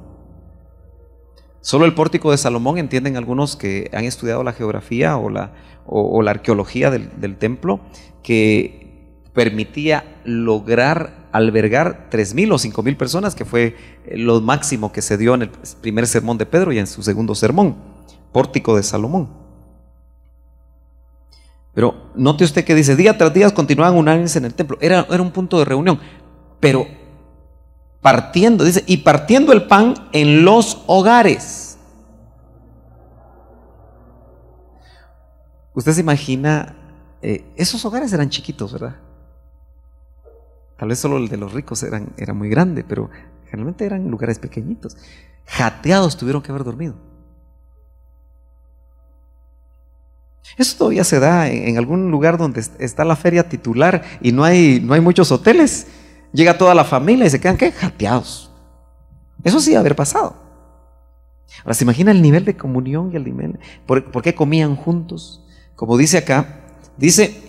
Solo el pórtico de Salomón, entienden algunos que han estudiado la geografía o la arqueología del templo, que permitía lograr albergar 3,000 o 5,000 personas, que fue lo máximo que se dio en el primer sermón de Pedro y en su segundo sermón, pórtico de Salomón. Pero note usted que dice, día tras día continuaban unánimes en el templo, era un punto de reunión, pero partiendo, dice, y partiendo el pan en los hogares. Usted se imagina, esos hogares eran chiquitos, ¿verdad? Tal vez solo el de los ricos era muy grande, pero generalmente eran lugares pequeñitos. Jateados tuvieron que haber dormido. Eso todavía se da en algún lugar donde está la feria titular y no hay muchos hoteles. Llega toda la familia y se quedan, ¿qué? Jateados. Eso sí debe haber pasado. Ahora, ¿se imagina el nivel de comunión y el nivel? ¿Por qué comían juntos? Como dice acá, dice,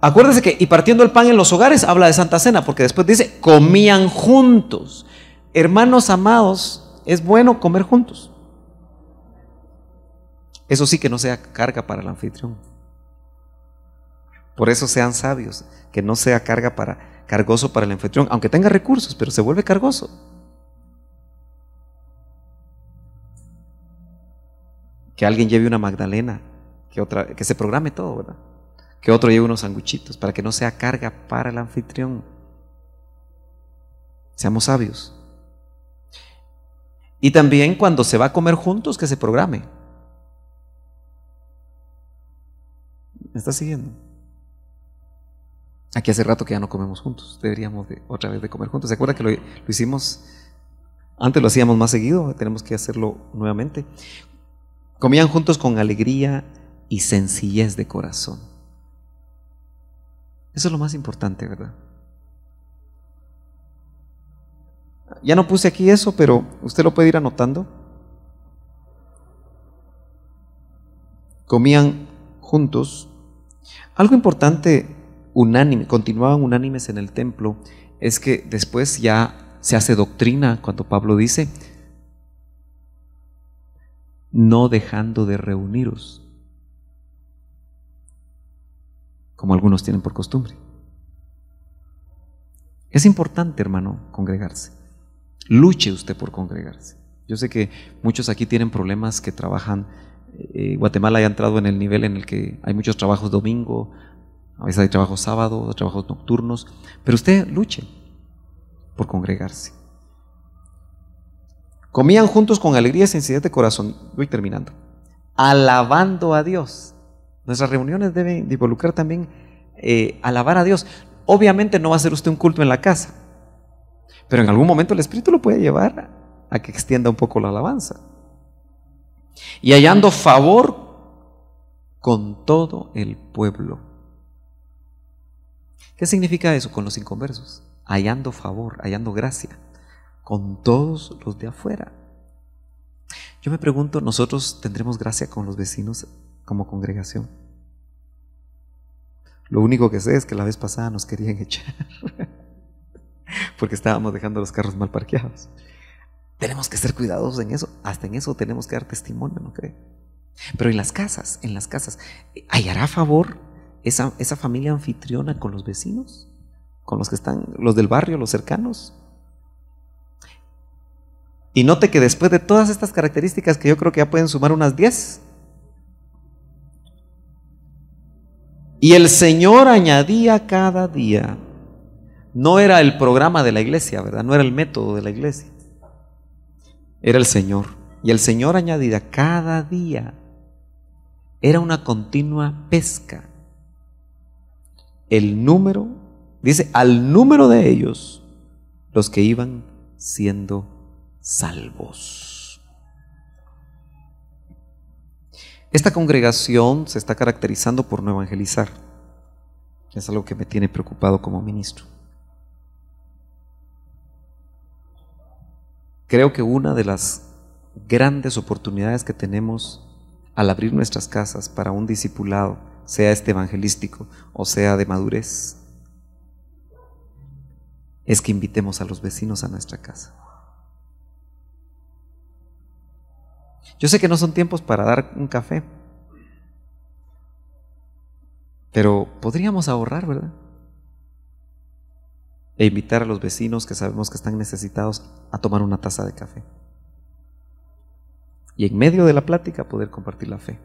acuérdese que, y partiendo el pan en los hogares, habla de Santa Cena, porque después dice, comían juntos. Hermanos amados, es bueno comer juntos. Eso sí, que no sea carga para el anfitrión. Por eso sean sabios, que no sea cargoso para el anfitrión, aunque tenga recursos, pero se vuelve cargoso. Que alguien lleve una magdalena, que se programe todo, ¿verdad? Que otro lleve unos sanguchitos, para que no sea carga para el anfitrión. Seamos sabios. Y también cuando se va a comer juntos, que se programe. ¿Me está siguiendo? Aquí hace rato que ya no comemos juntos. Deberíamos otra vez de comer juntos. ¿Se acuerda que lo hicimos? Antes lo hacíamos más seguido. Tenemos que hacerlo nuevamente. Comían juntos con alegría y sencillez de corazón. Eso es lo más importante, ¿verdad? Ya no puse aquí eso, pero usted lo puede ir anotando. Comían juntos. Algo importante, unánime, continuaban unánimes en el templo, es que después ya se hace doctrina cuando Pablo dice, no dejando de reuniros, como algunos tienen por costumbre. Es importante, hermano, congregarse. Luche usted por congregarse. Yo sé que muchos aquí tienen problemas que trabajan. Guatemala ya ha entrado en el nivel en el que hay muchos trabajos domingo, a veces hay trabajos sábado, trabajos nocturnos, pero usted luche por congregarse. Comían juntos con alegría y sencillez de corazón. Voy terminando. Alabando a Dios. Nuestras reuniones deben involucrar también alabar a Dios. Obviamente no va a hacer usted un culto en la casa, pero en algún momento el Espíritu lo puede llevar a que extienda un poco la alabanza. Y hallando favor con todo el pueblo. ¿Qué significa eso con los inconversos? Hallando favor, hallando gracia con todos los de afuera. Yo me pregunto, ¿nosotros tendremos gracia con los vecinos como congregación? Lo único que sé es que la vez pasada nos querían echar porque estábamos dejando los carros mal parqueados. Tenemos que ser cuidadosos en eso. Hasta en eso tenemos que dar testimonio, ¿no cree? Pero en las casas, ¿hallará favor esa familia anfitriona con los vecinos? ¿Con los que están, los del barrio, los cercanos? Y note que después de todas estas características, que yo creo que ya pueden sumar unas 10, y el Señor añadía cada día. No era el programa de la iglesia, ¿verdad? No era el método de la iglesia. Era el Señor. Y el Señor añadía cada día. Era una continua pesca. El número, dice, al número de ellos, los que iban siendo salvos. Esta congregación se está caracterizando por no evangelizar. Es algo que me tiene preocupado como ministro. Creo que una de las grandes oportunidades que tenemos al abrir nuestras casas para un discipulado, sea este evangelístico o sea de madurez, es que invitemos a los vecinos a nuestra casa. Yo sé que no son tiempos para dar un café, pero podríamos ahorrar, ¿verdad? E invitar a los vecinos que sabemos que están necesitados a tomar una taza de café. Y en medio de la plática poder compartir la fe.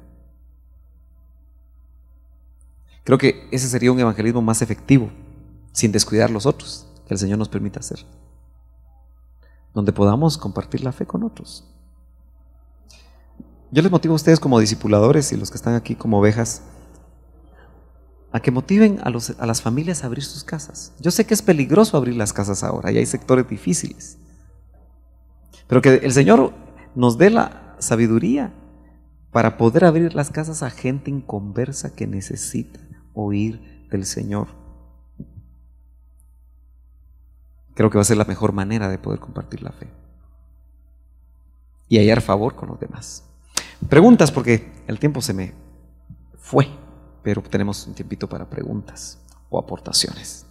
Creo que ese sería un evangelismo más efectivo, sin descuidar los otros, que el Señor nos permita hacer. Donde podamos compartir la fe con otros. Yo les motivo a ustedes como discipuladores y los que están aquí como ovejas, a que motiven a las familias a abrir sus casas. Yo sé que es peligroso abrir las casas ahora, y hay sectores difíciles. Pero que el Señor nos dé la sabiduría para poder abrir las casas a gente inconversa que necesita oír del Señor. Creo que va a ser la mejor manera de poder compartir la fe y hallar favor con los demás. Preguntas, porque el tiempo se me fue, pero tenemos un tiempito para preguntas o aportaciones.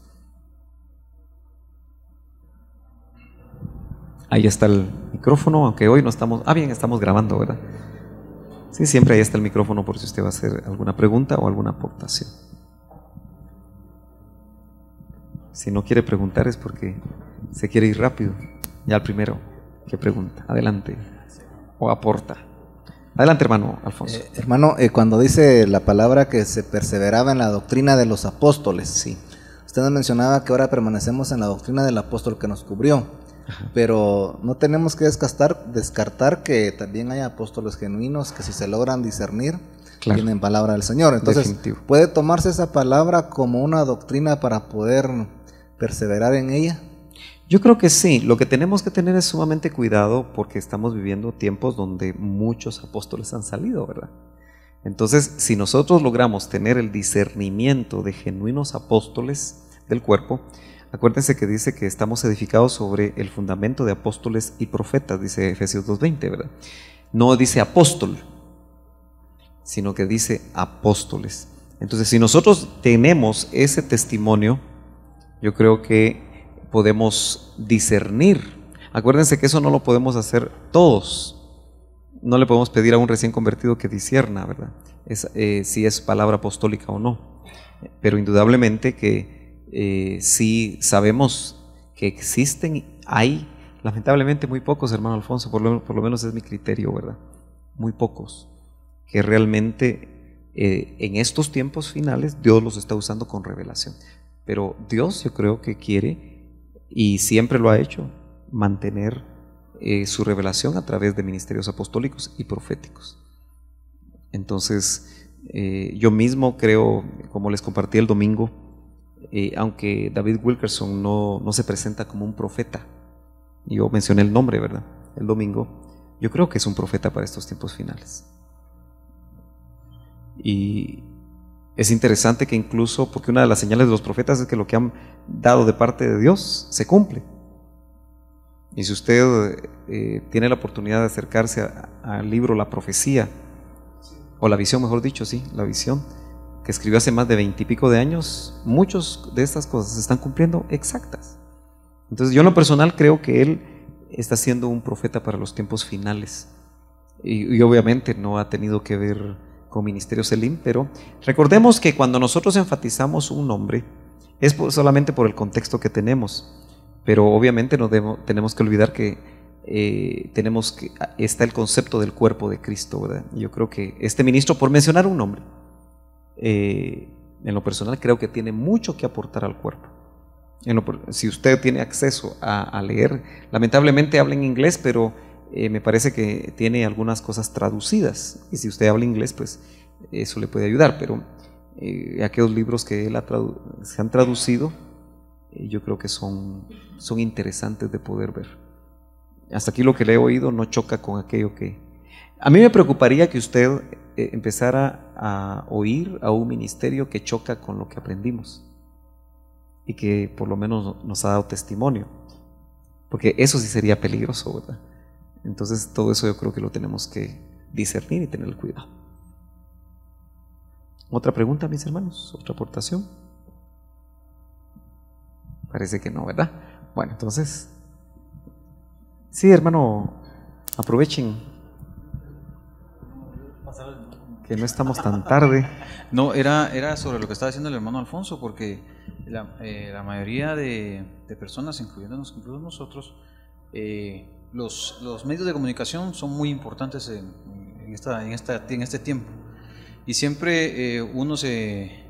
Ahí está el micrófono, aunque hoy no estamos... bien, estamos grabando, ¿verdad? Sí, siempre ahí está el micrófono por si usted va a hacer alguna pregunta o alguna aportación. Si no quiere preguntar es porque se quiere ir rápido. Ya el primero que pregunta, adelante, o aporta. Adelante, hermano Alfonso. Hermano, cuando dice la palabra que se perseveraba en la doctrina de los apóstoles, Sí. Usted nos mencionaba que ahora permanecemos en la doctrina del apóstol que nos cubrió. Ajá. Pero no tenemos que descartar que también hay apóstoles genuinos que si se logran discernir, claro, tienen palabra del Señor. Entonces, definitivo, ¿puede tomarse esa palabra como una doctrina para poder perseverar en ella? Yo creo que sí. Lo que tenemos que tener es sumamente cuidado porque estamos viviendo tiempos donde muchos apóstoles han salido, ¿verdad? Entonces, si nosotros logramos tener el discernimiento de genuinos apóstoles del cuerpo, acuérdense que dice que estamos edificados sobre el fundamento de apóstoles y profetas, dice Efesios 2:20, ¿verdad? No dice apóstol, sino que dice apóstoles. Entonces, si nosotros tenemos ese testimonio, yo creo que podemos discernir. Acuérdense que eso no lo podemos hacer todos. No le podemos pedir a un recién convertido que discierna, ¿verdad? Si es palabra apostólica o no. Pero indudablemente que sí sabemos que existen, hay lamentablemente muy pocos, hermano Alfonso, por lo menos es mi criterio, ¿verdad? Muy pocos, que realmente en estos tiempos finales Dios los está usando con revelación. Pero Dios, yo creo que quiere, y siempre lo ha hecho, mantener su revelación a través de ministerios apostólicos y proféticos. Entonces, Yo mismo creo, como les compartí el domingo, aunque David Wilkerson no se presenta como un profeta, yo mencioné el nombre, ¿verdad?, el domingo, yo creo que es un profeta para estos tiempos finales. Y es interesante que incluso, porque una de las señales de los profetas es que lo que han dado de parte de Dios se cumple. Y si usted tiene la oportunidad de acercarse al libro La Profecía, o La Visión, mejor dicho, sí, La Visión, que escribió hace más de 20 y pico de años, muchas de estas cosas se están cumpliendo exactas. Entonces yo en lo personal creo que él está siendo un profeta para los tiempos finales. Y obviamente no ha tenido que ver con Ministerio Selim, pero recordemos que cuando nosotros enfatizamos un nombre, es solamente por el contexto que tenemos. Pero obviamente no tenemos que olvidar que está el concepto del cuerpo de Cristo, ¿verdad? Yo creo que este ministro, por mencionar un nombre, en lo personal creo que tiene mucho que aportar al cuerpo. Si usted tiene acceso a leer, lamentablemente habla en inglés, pero me parece que tiene algunas cosas traducidas, y si usted habla inglés, pues eso le puede ayudar. Pero aquellos libros que él se han traducido, yo creo que son interesantes de poder ver. Hasta aquí lo que le he oído no choca con aquello que... A mí me preocuparía que usted empezara a oír a un ministerio que choca con lo que aprendimos y que por lo menos nos ha dado testimonio, porque eso sí sería peligroso, ¿verdad? Entonces todo eso yo creo que lo tenemos que discernir y tener cuidado. ¿Otra pregunta, mis hermanos? ¿Otra aportación? Parece que no, ¿verdad? Bueno, entonces, sí, hermano, aprovechen que no estamos tan tarde. No, era sobre lo que estaba diciendo el hermano Alfonso, porque la mayoría de personas, incluido nosotros, los medios de comunicación son muy importantes en este tiempo. Y siempre uno se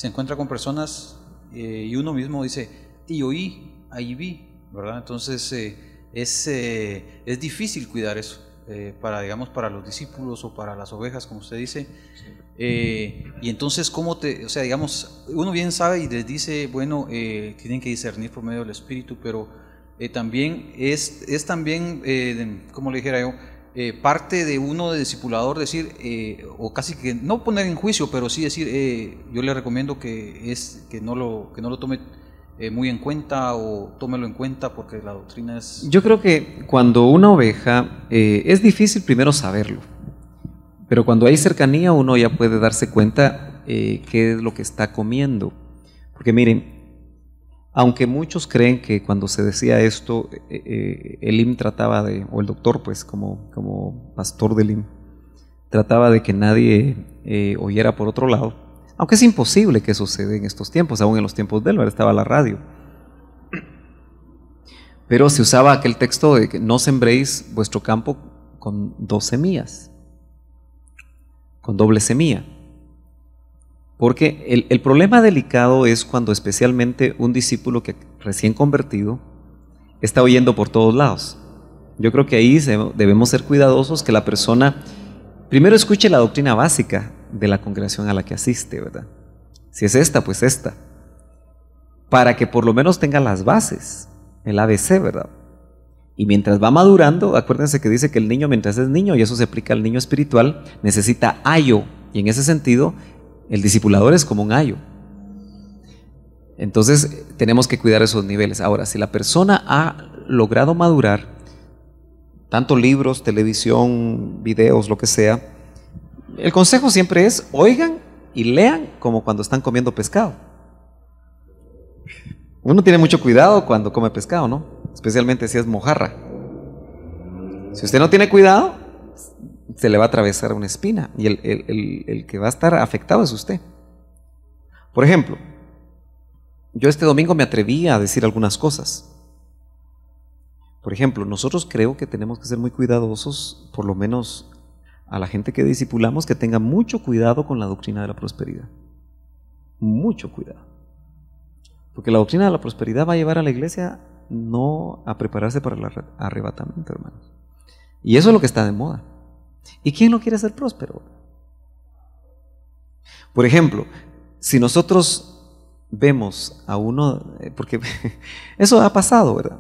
encuentra con personas y uno mismo dice, y oí, ahí vi, ¿verdad? Entonces es difícil cuidar eso para los discípulos o para las ovejas, como usted dice. Y entonces, uno bien sabe y les dice, bueno, tienen que discernir por medio del Espíritu, pero también es también, como le dijera yo, parte de uno de discipulador decir, o casi que no poner en juicio, pero sí decir, yo le recomiendo que no lo tome muy en cuenta, o tómelo en cuenta porque la doctrina es... Yo creo que cuando una oveja, es difícil primero saberlo, pero cuando hay cercanía uno ya puede darse cuenta qué es lo que está comiendo. Porque miren, aunque muchos creen que cuando se decía esto, Elim trataba de, o el doctor pues como pastor de Elim, trataba de que nadie oyera por otro lado, aunque es imposible que suceda en estos tiempos, aún en los tiempos de él, estaba la radio. Pero se usaba aquel texto de que no sembréis vuestro campo con 2 semillas, con doble semilla. Porque el problema delicado es cuando especialmente un discípulo que recién convertido está oyendo por todos lados. Yo creo que ahí debemos ser cuidadosos, que la persona primero escuche la doctrina básica de la congregación a la que asiste, ¿verdad? Si es esta, pues esta, para que por lo menos tenga las bases, el ABC, ¿verdad? Y mientras va madurando, acuérdense que dice que el niño, mientras es niño, y eso se aplica al niño espiritual, necesita ayo, y en ese sentido el discipulador es como un ayo. Entonces tenemos que cuidar esos niveles. Ahora, si la persona ha logrado madurar, tanto libros, televisión, videos, lo que sea, el consejo siempre es: oigan y lean como cuando están comiendo pescado. Uno tiene mucho cuidado cuando come pescado, ¿no? Especialmente si es mojarra. Si usted no tiene cuidado, se le va a atravesar una espina, y el que va a estar afectado es usted. Por ejemplo, yo este domingo me atreví a decir algunas cosas. Por ejemplo, nosotros creo que tenemos que ser muy cuidadosos, por lo menos a la gente que discipulamos, que tenga mucho cuidado con la doctrina de la prosperidad. Mucho cuidado. Porque la doctrina de la prosperidad va a llevar a la iglesia no a prepararse para el arrebatamiento, hermanos. Y eso es lo que está de moda. ¿Y quién no quiere ser próspero? Por ejemplo, si nosotros vemos a uno, porque eso ha pasado, ¿verdad?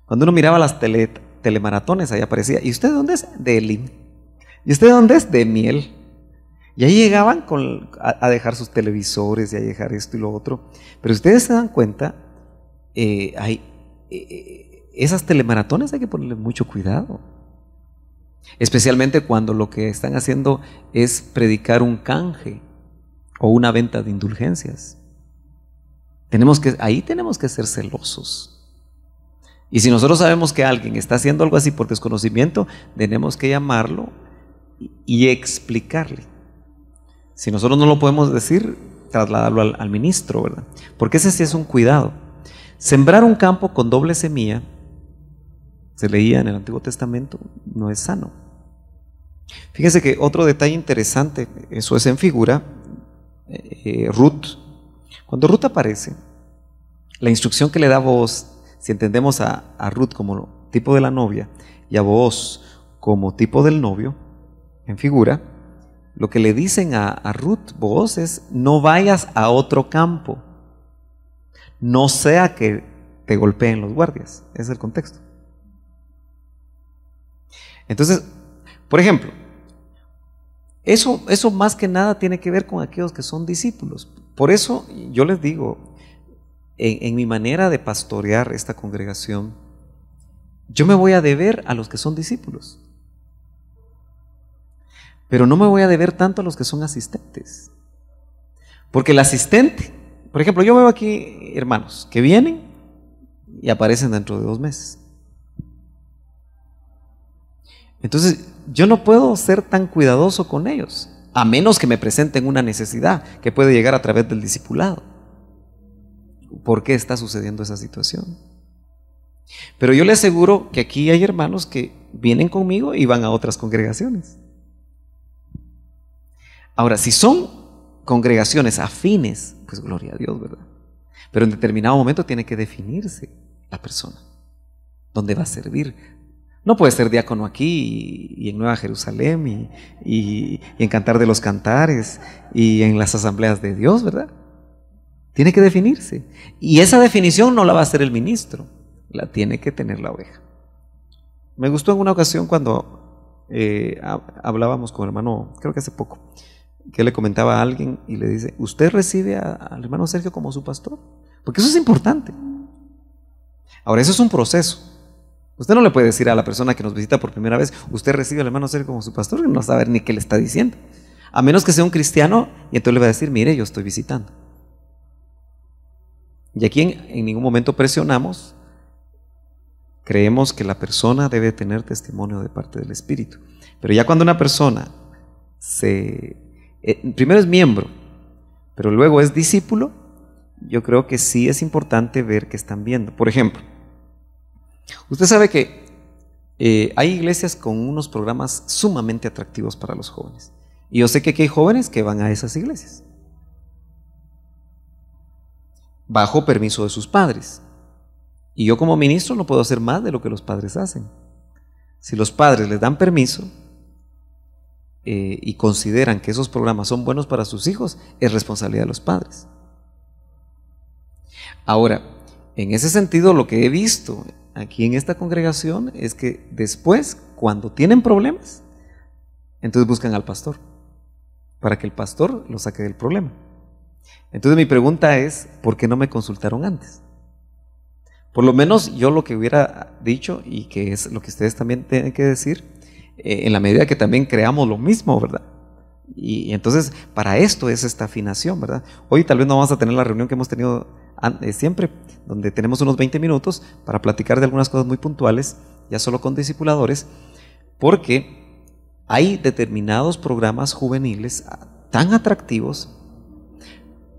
Cuando uno miraba las telemaratones, ahí aparecía, ¿y usted de dónde es? De Elín. ¿Y usted de dónde es? De Miel. Y ahí llegaban a dejar sus televisores y a dejar esto y lo otro. Pero ustedes se dan cuenta, esas telemaratones hay que ponerle mucho cuidado. Especialmente cuando lo que están haciendo es predicar un canje o una venta de indulgencias. Ahí tenemos que ser celosos. Y si nosotros sabemos que alguien está haciendo algo así por desconocimiento, tenemos que llamarlo y explicarle. Si nosotros no lo podemos decir, trasladarlo al ministro, ¿verdad? Porque ese sí es un cuidado. Sembrar un campo con doble semilla, se leía en el Antiguo Testamento, no es sano. Fíjense que otro detalle interesante, eso es en figura, Ruth. Cuando Ruth aparece, la instrucción que le da Booz, si entendemos a Ruth como tipo de la novia y a Booz como tipo del novio, en figura, lo que le dicen a Ruth, Booz, es: no vayas a otro campo, no sea que te golpeen los guardias. Ese es el contexto. Entonces, por ejemplo, eso más que nada tiene que ver con aquellos que son discípulos. Por eso yo les digo, en mi manera de pastorear esta congregación, yo me voy a deber a los que son discípulos, pero no me voy a deber tanto a los que son asistentes. Porque el asistente, por ejemplo, yo veo aquí hermanos que vienen y aparecen dentro de 2 meses. Entonces, yo no puedo ser tan cuidadoso con ellos, a menos que me presenten una necesidad que puede llegar a través del discipulado. ¿Por qué está sucediendo esa situación? Pero yo le aseguro que aquí hay hermanos que vienen conmigo y van a otras congregaciones. Ahora, si son congregaciones afines, pues gloria a Dios, ¿verdad? Pero en determinado momento tiene que definirse la persona, dónde va a servir. No puede ser diácono aquí y en Nueva Jerusalén y en Cantar de los Cantares y en las asambleas de Dios, ¿verdad? Tiene que definirse. Y esa definición no la va a hacer el ministro, la tiene que tener la oveja. Me gustó en una ocasión cuando hablábamos con el hermano, creo que hace poco, que le comentaba a alguien y le dice: ¿usted recibe al hermano Sergio como su pastor? Porque eso es importante. Ahora, eso es un proceso. Usted no le puede decir a la persona que nos visita por primera vez: ¿usted recibe al hermano Sergio como su pastor? Y no sabe ni qué le está diciendo. A menos que sea un cristiano, y entonces le va a decir: mire, yo estoy visitando. Y aquí en ningún momento presionamos. Creemos que la persona debe tener testimonio de parte del Espíritu. Pero ya cuando una persona primero es miembro, pero luego es discípulo, yo creo que sí es importante ver qué están viendo. Por ejemplo, usted sabe que hay iglesias con unos programas sumamente atractivos para los jóvenes. Y yo sé que aquí hay jóvenes que van a esas iglesias bajo permiso de sus padres. Y yo como ministro no puedo hacer más de lo que los padres hacen. Si los padres les dan permiso y consideran que esos programas son buenos para sus hijos, es responsabilidad de los padres. Ahora, en ese sentido, lo que he visto aquí en esta congregación es que después, cuando tienen problemas, entonces buscan al pastor para que el pastor los saque del problema. Entonces mi pregunta es: ¿por qué no me consultaron antes? Por lo menos yo lo que hubiera dicho, y que es lo que ustedes también tienen que decir, en la medida que también creamos lo mismo, ¿verdad? Y entonces para esto es esta afinación, ¿verdad? Hoy tal vez no vamos a tener la reunión que hemos tenido siempre, donde tenemos unos 20 minutos para platicar de algunas cosas muy puntuales, ya solo con discipuladores, porque hay determinados programas juveniles tan atractivos,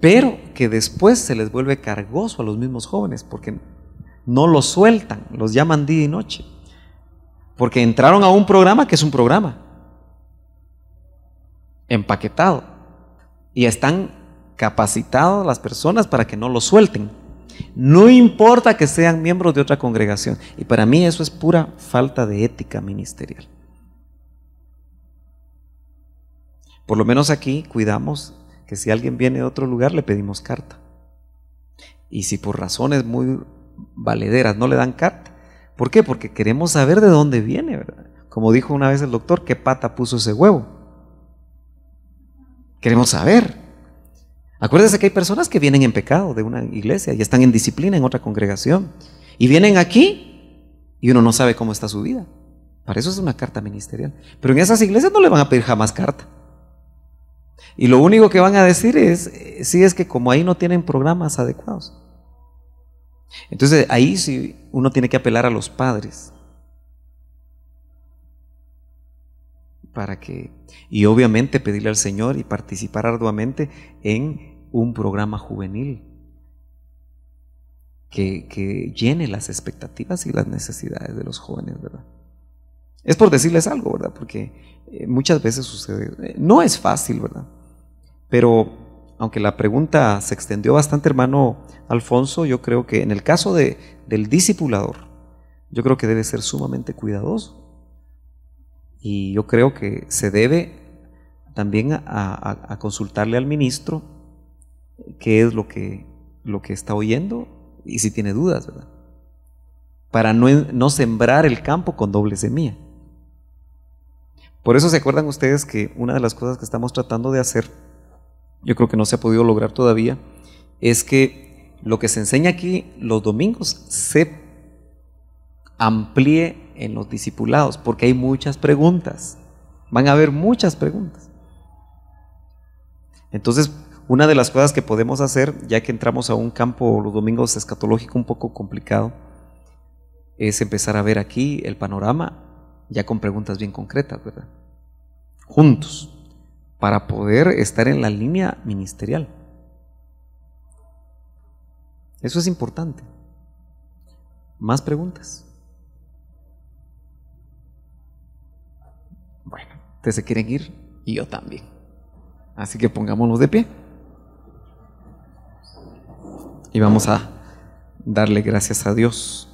pero que después se les vuelve cargoso a los mismos jóvenes, porque no los sueltan, los llaman día y noche, porque entraron a un programa que es un programa empaquetado y están capacitados las personas para que no lo suelten, no importa que sean miembros de otra congregación. Y para mí eso es pura falta de ética ministerial. Por lo menos aquí cuidamos que si alguien viene de otro lugar le pedimos carta. Y si por razones muy valederas no le dan carta, ¿por qué? Porque queremos saber de dónde viene, ¿verdad? Como dijo una vez el doctor, ¿qué pata puso ese huevo? Queremos saber. Acuérdense que hay personas que vienen en pecado de una iglesia y están en disciplina en otra congregación. Y vienen aquí y uno no sabe cómo está su vida. Para eso es una carta ministerial. Pero en esas iglesias no le van a pedir jamás carta. Y lo único que van a decir es, sí, es que como ahí no tienen programas adecuados. Entonces ahí sí uno tiene que apelar a los padres. Y obviamente pedirle al Señor y participar arduamente en un programa juvenil que llene las expectativas y las necesidades de los jóvenes, ¿verdad? Es por decirles algo, ¿verdad? Porque muchas veces sucede, no es fácil, ¿verdad? Pero aunque la pregunta se extendió bastante, hermano Alfonso, yo creo que en el caso del discipulador, yo creo que debe ser sumamente cuidadoso. Y yo creo que se debe también a consultarle al ministro qué es lo que está oyendo y si tiene dudas, ¿verdad? Para no sembrar el campo con doble semilla. Por eso se acuerdan ustedes que una de las cosas que estamos tratando de hacer, yo creo que no se ha podido lograr todavía, es que lo que se enseña aquí los domingos se amplíe en los discipulados, porque hay muchas preguntas, van a haber muchas preguntas. Entonces, una de las cosas que podemos hacer, ya que entramos a un campo los domingos escatológico un poco complicado, es empezar a ver aquí el panorama ya con preguntas bien concretas, ¿verdad? Juntos, para poder estar en la línea ministerial. Eso es importante. Más preguntas. Bueno, ustedes se quieren ir y yo también. Así que pongámonos de pie. Y vamos a darle gracias a Dios.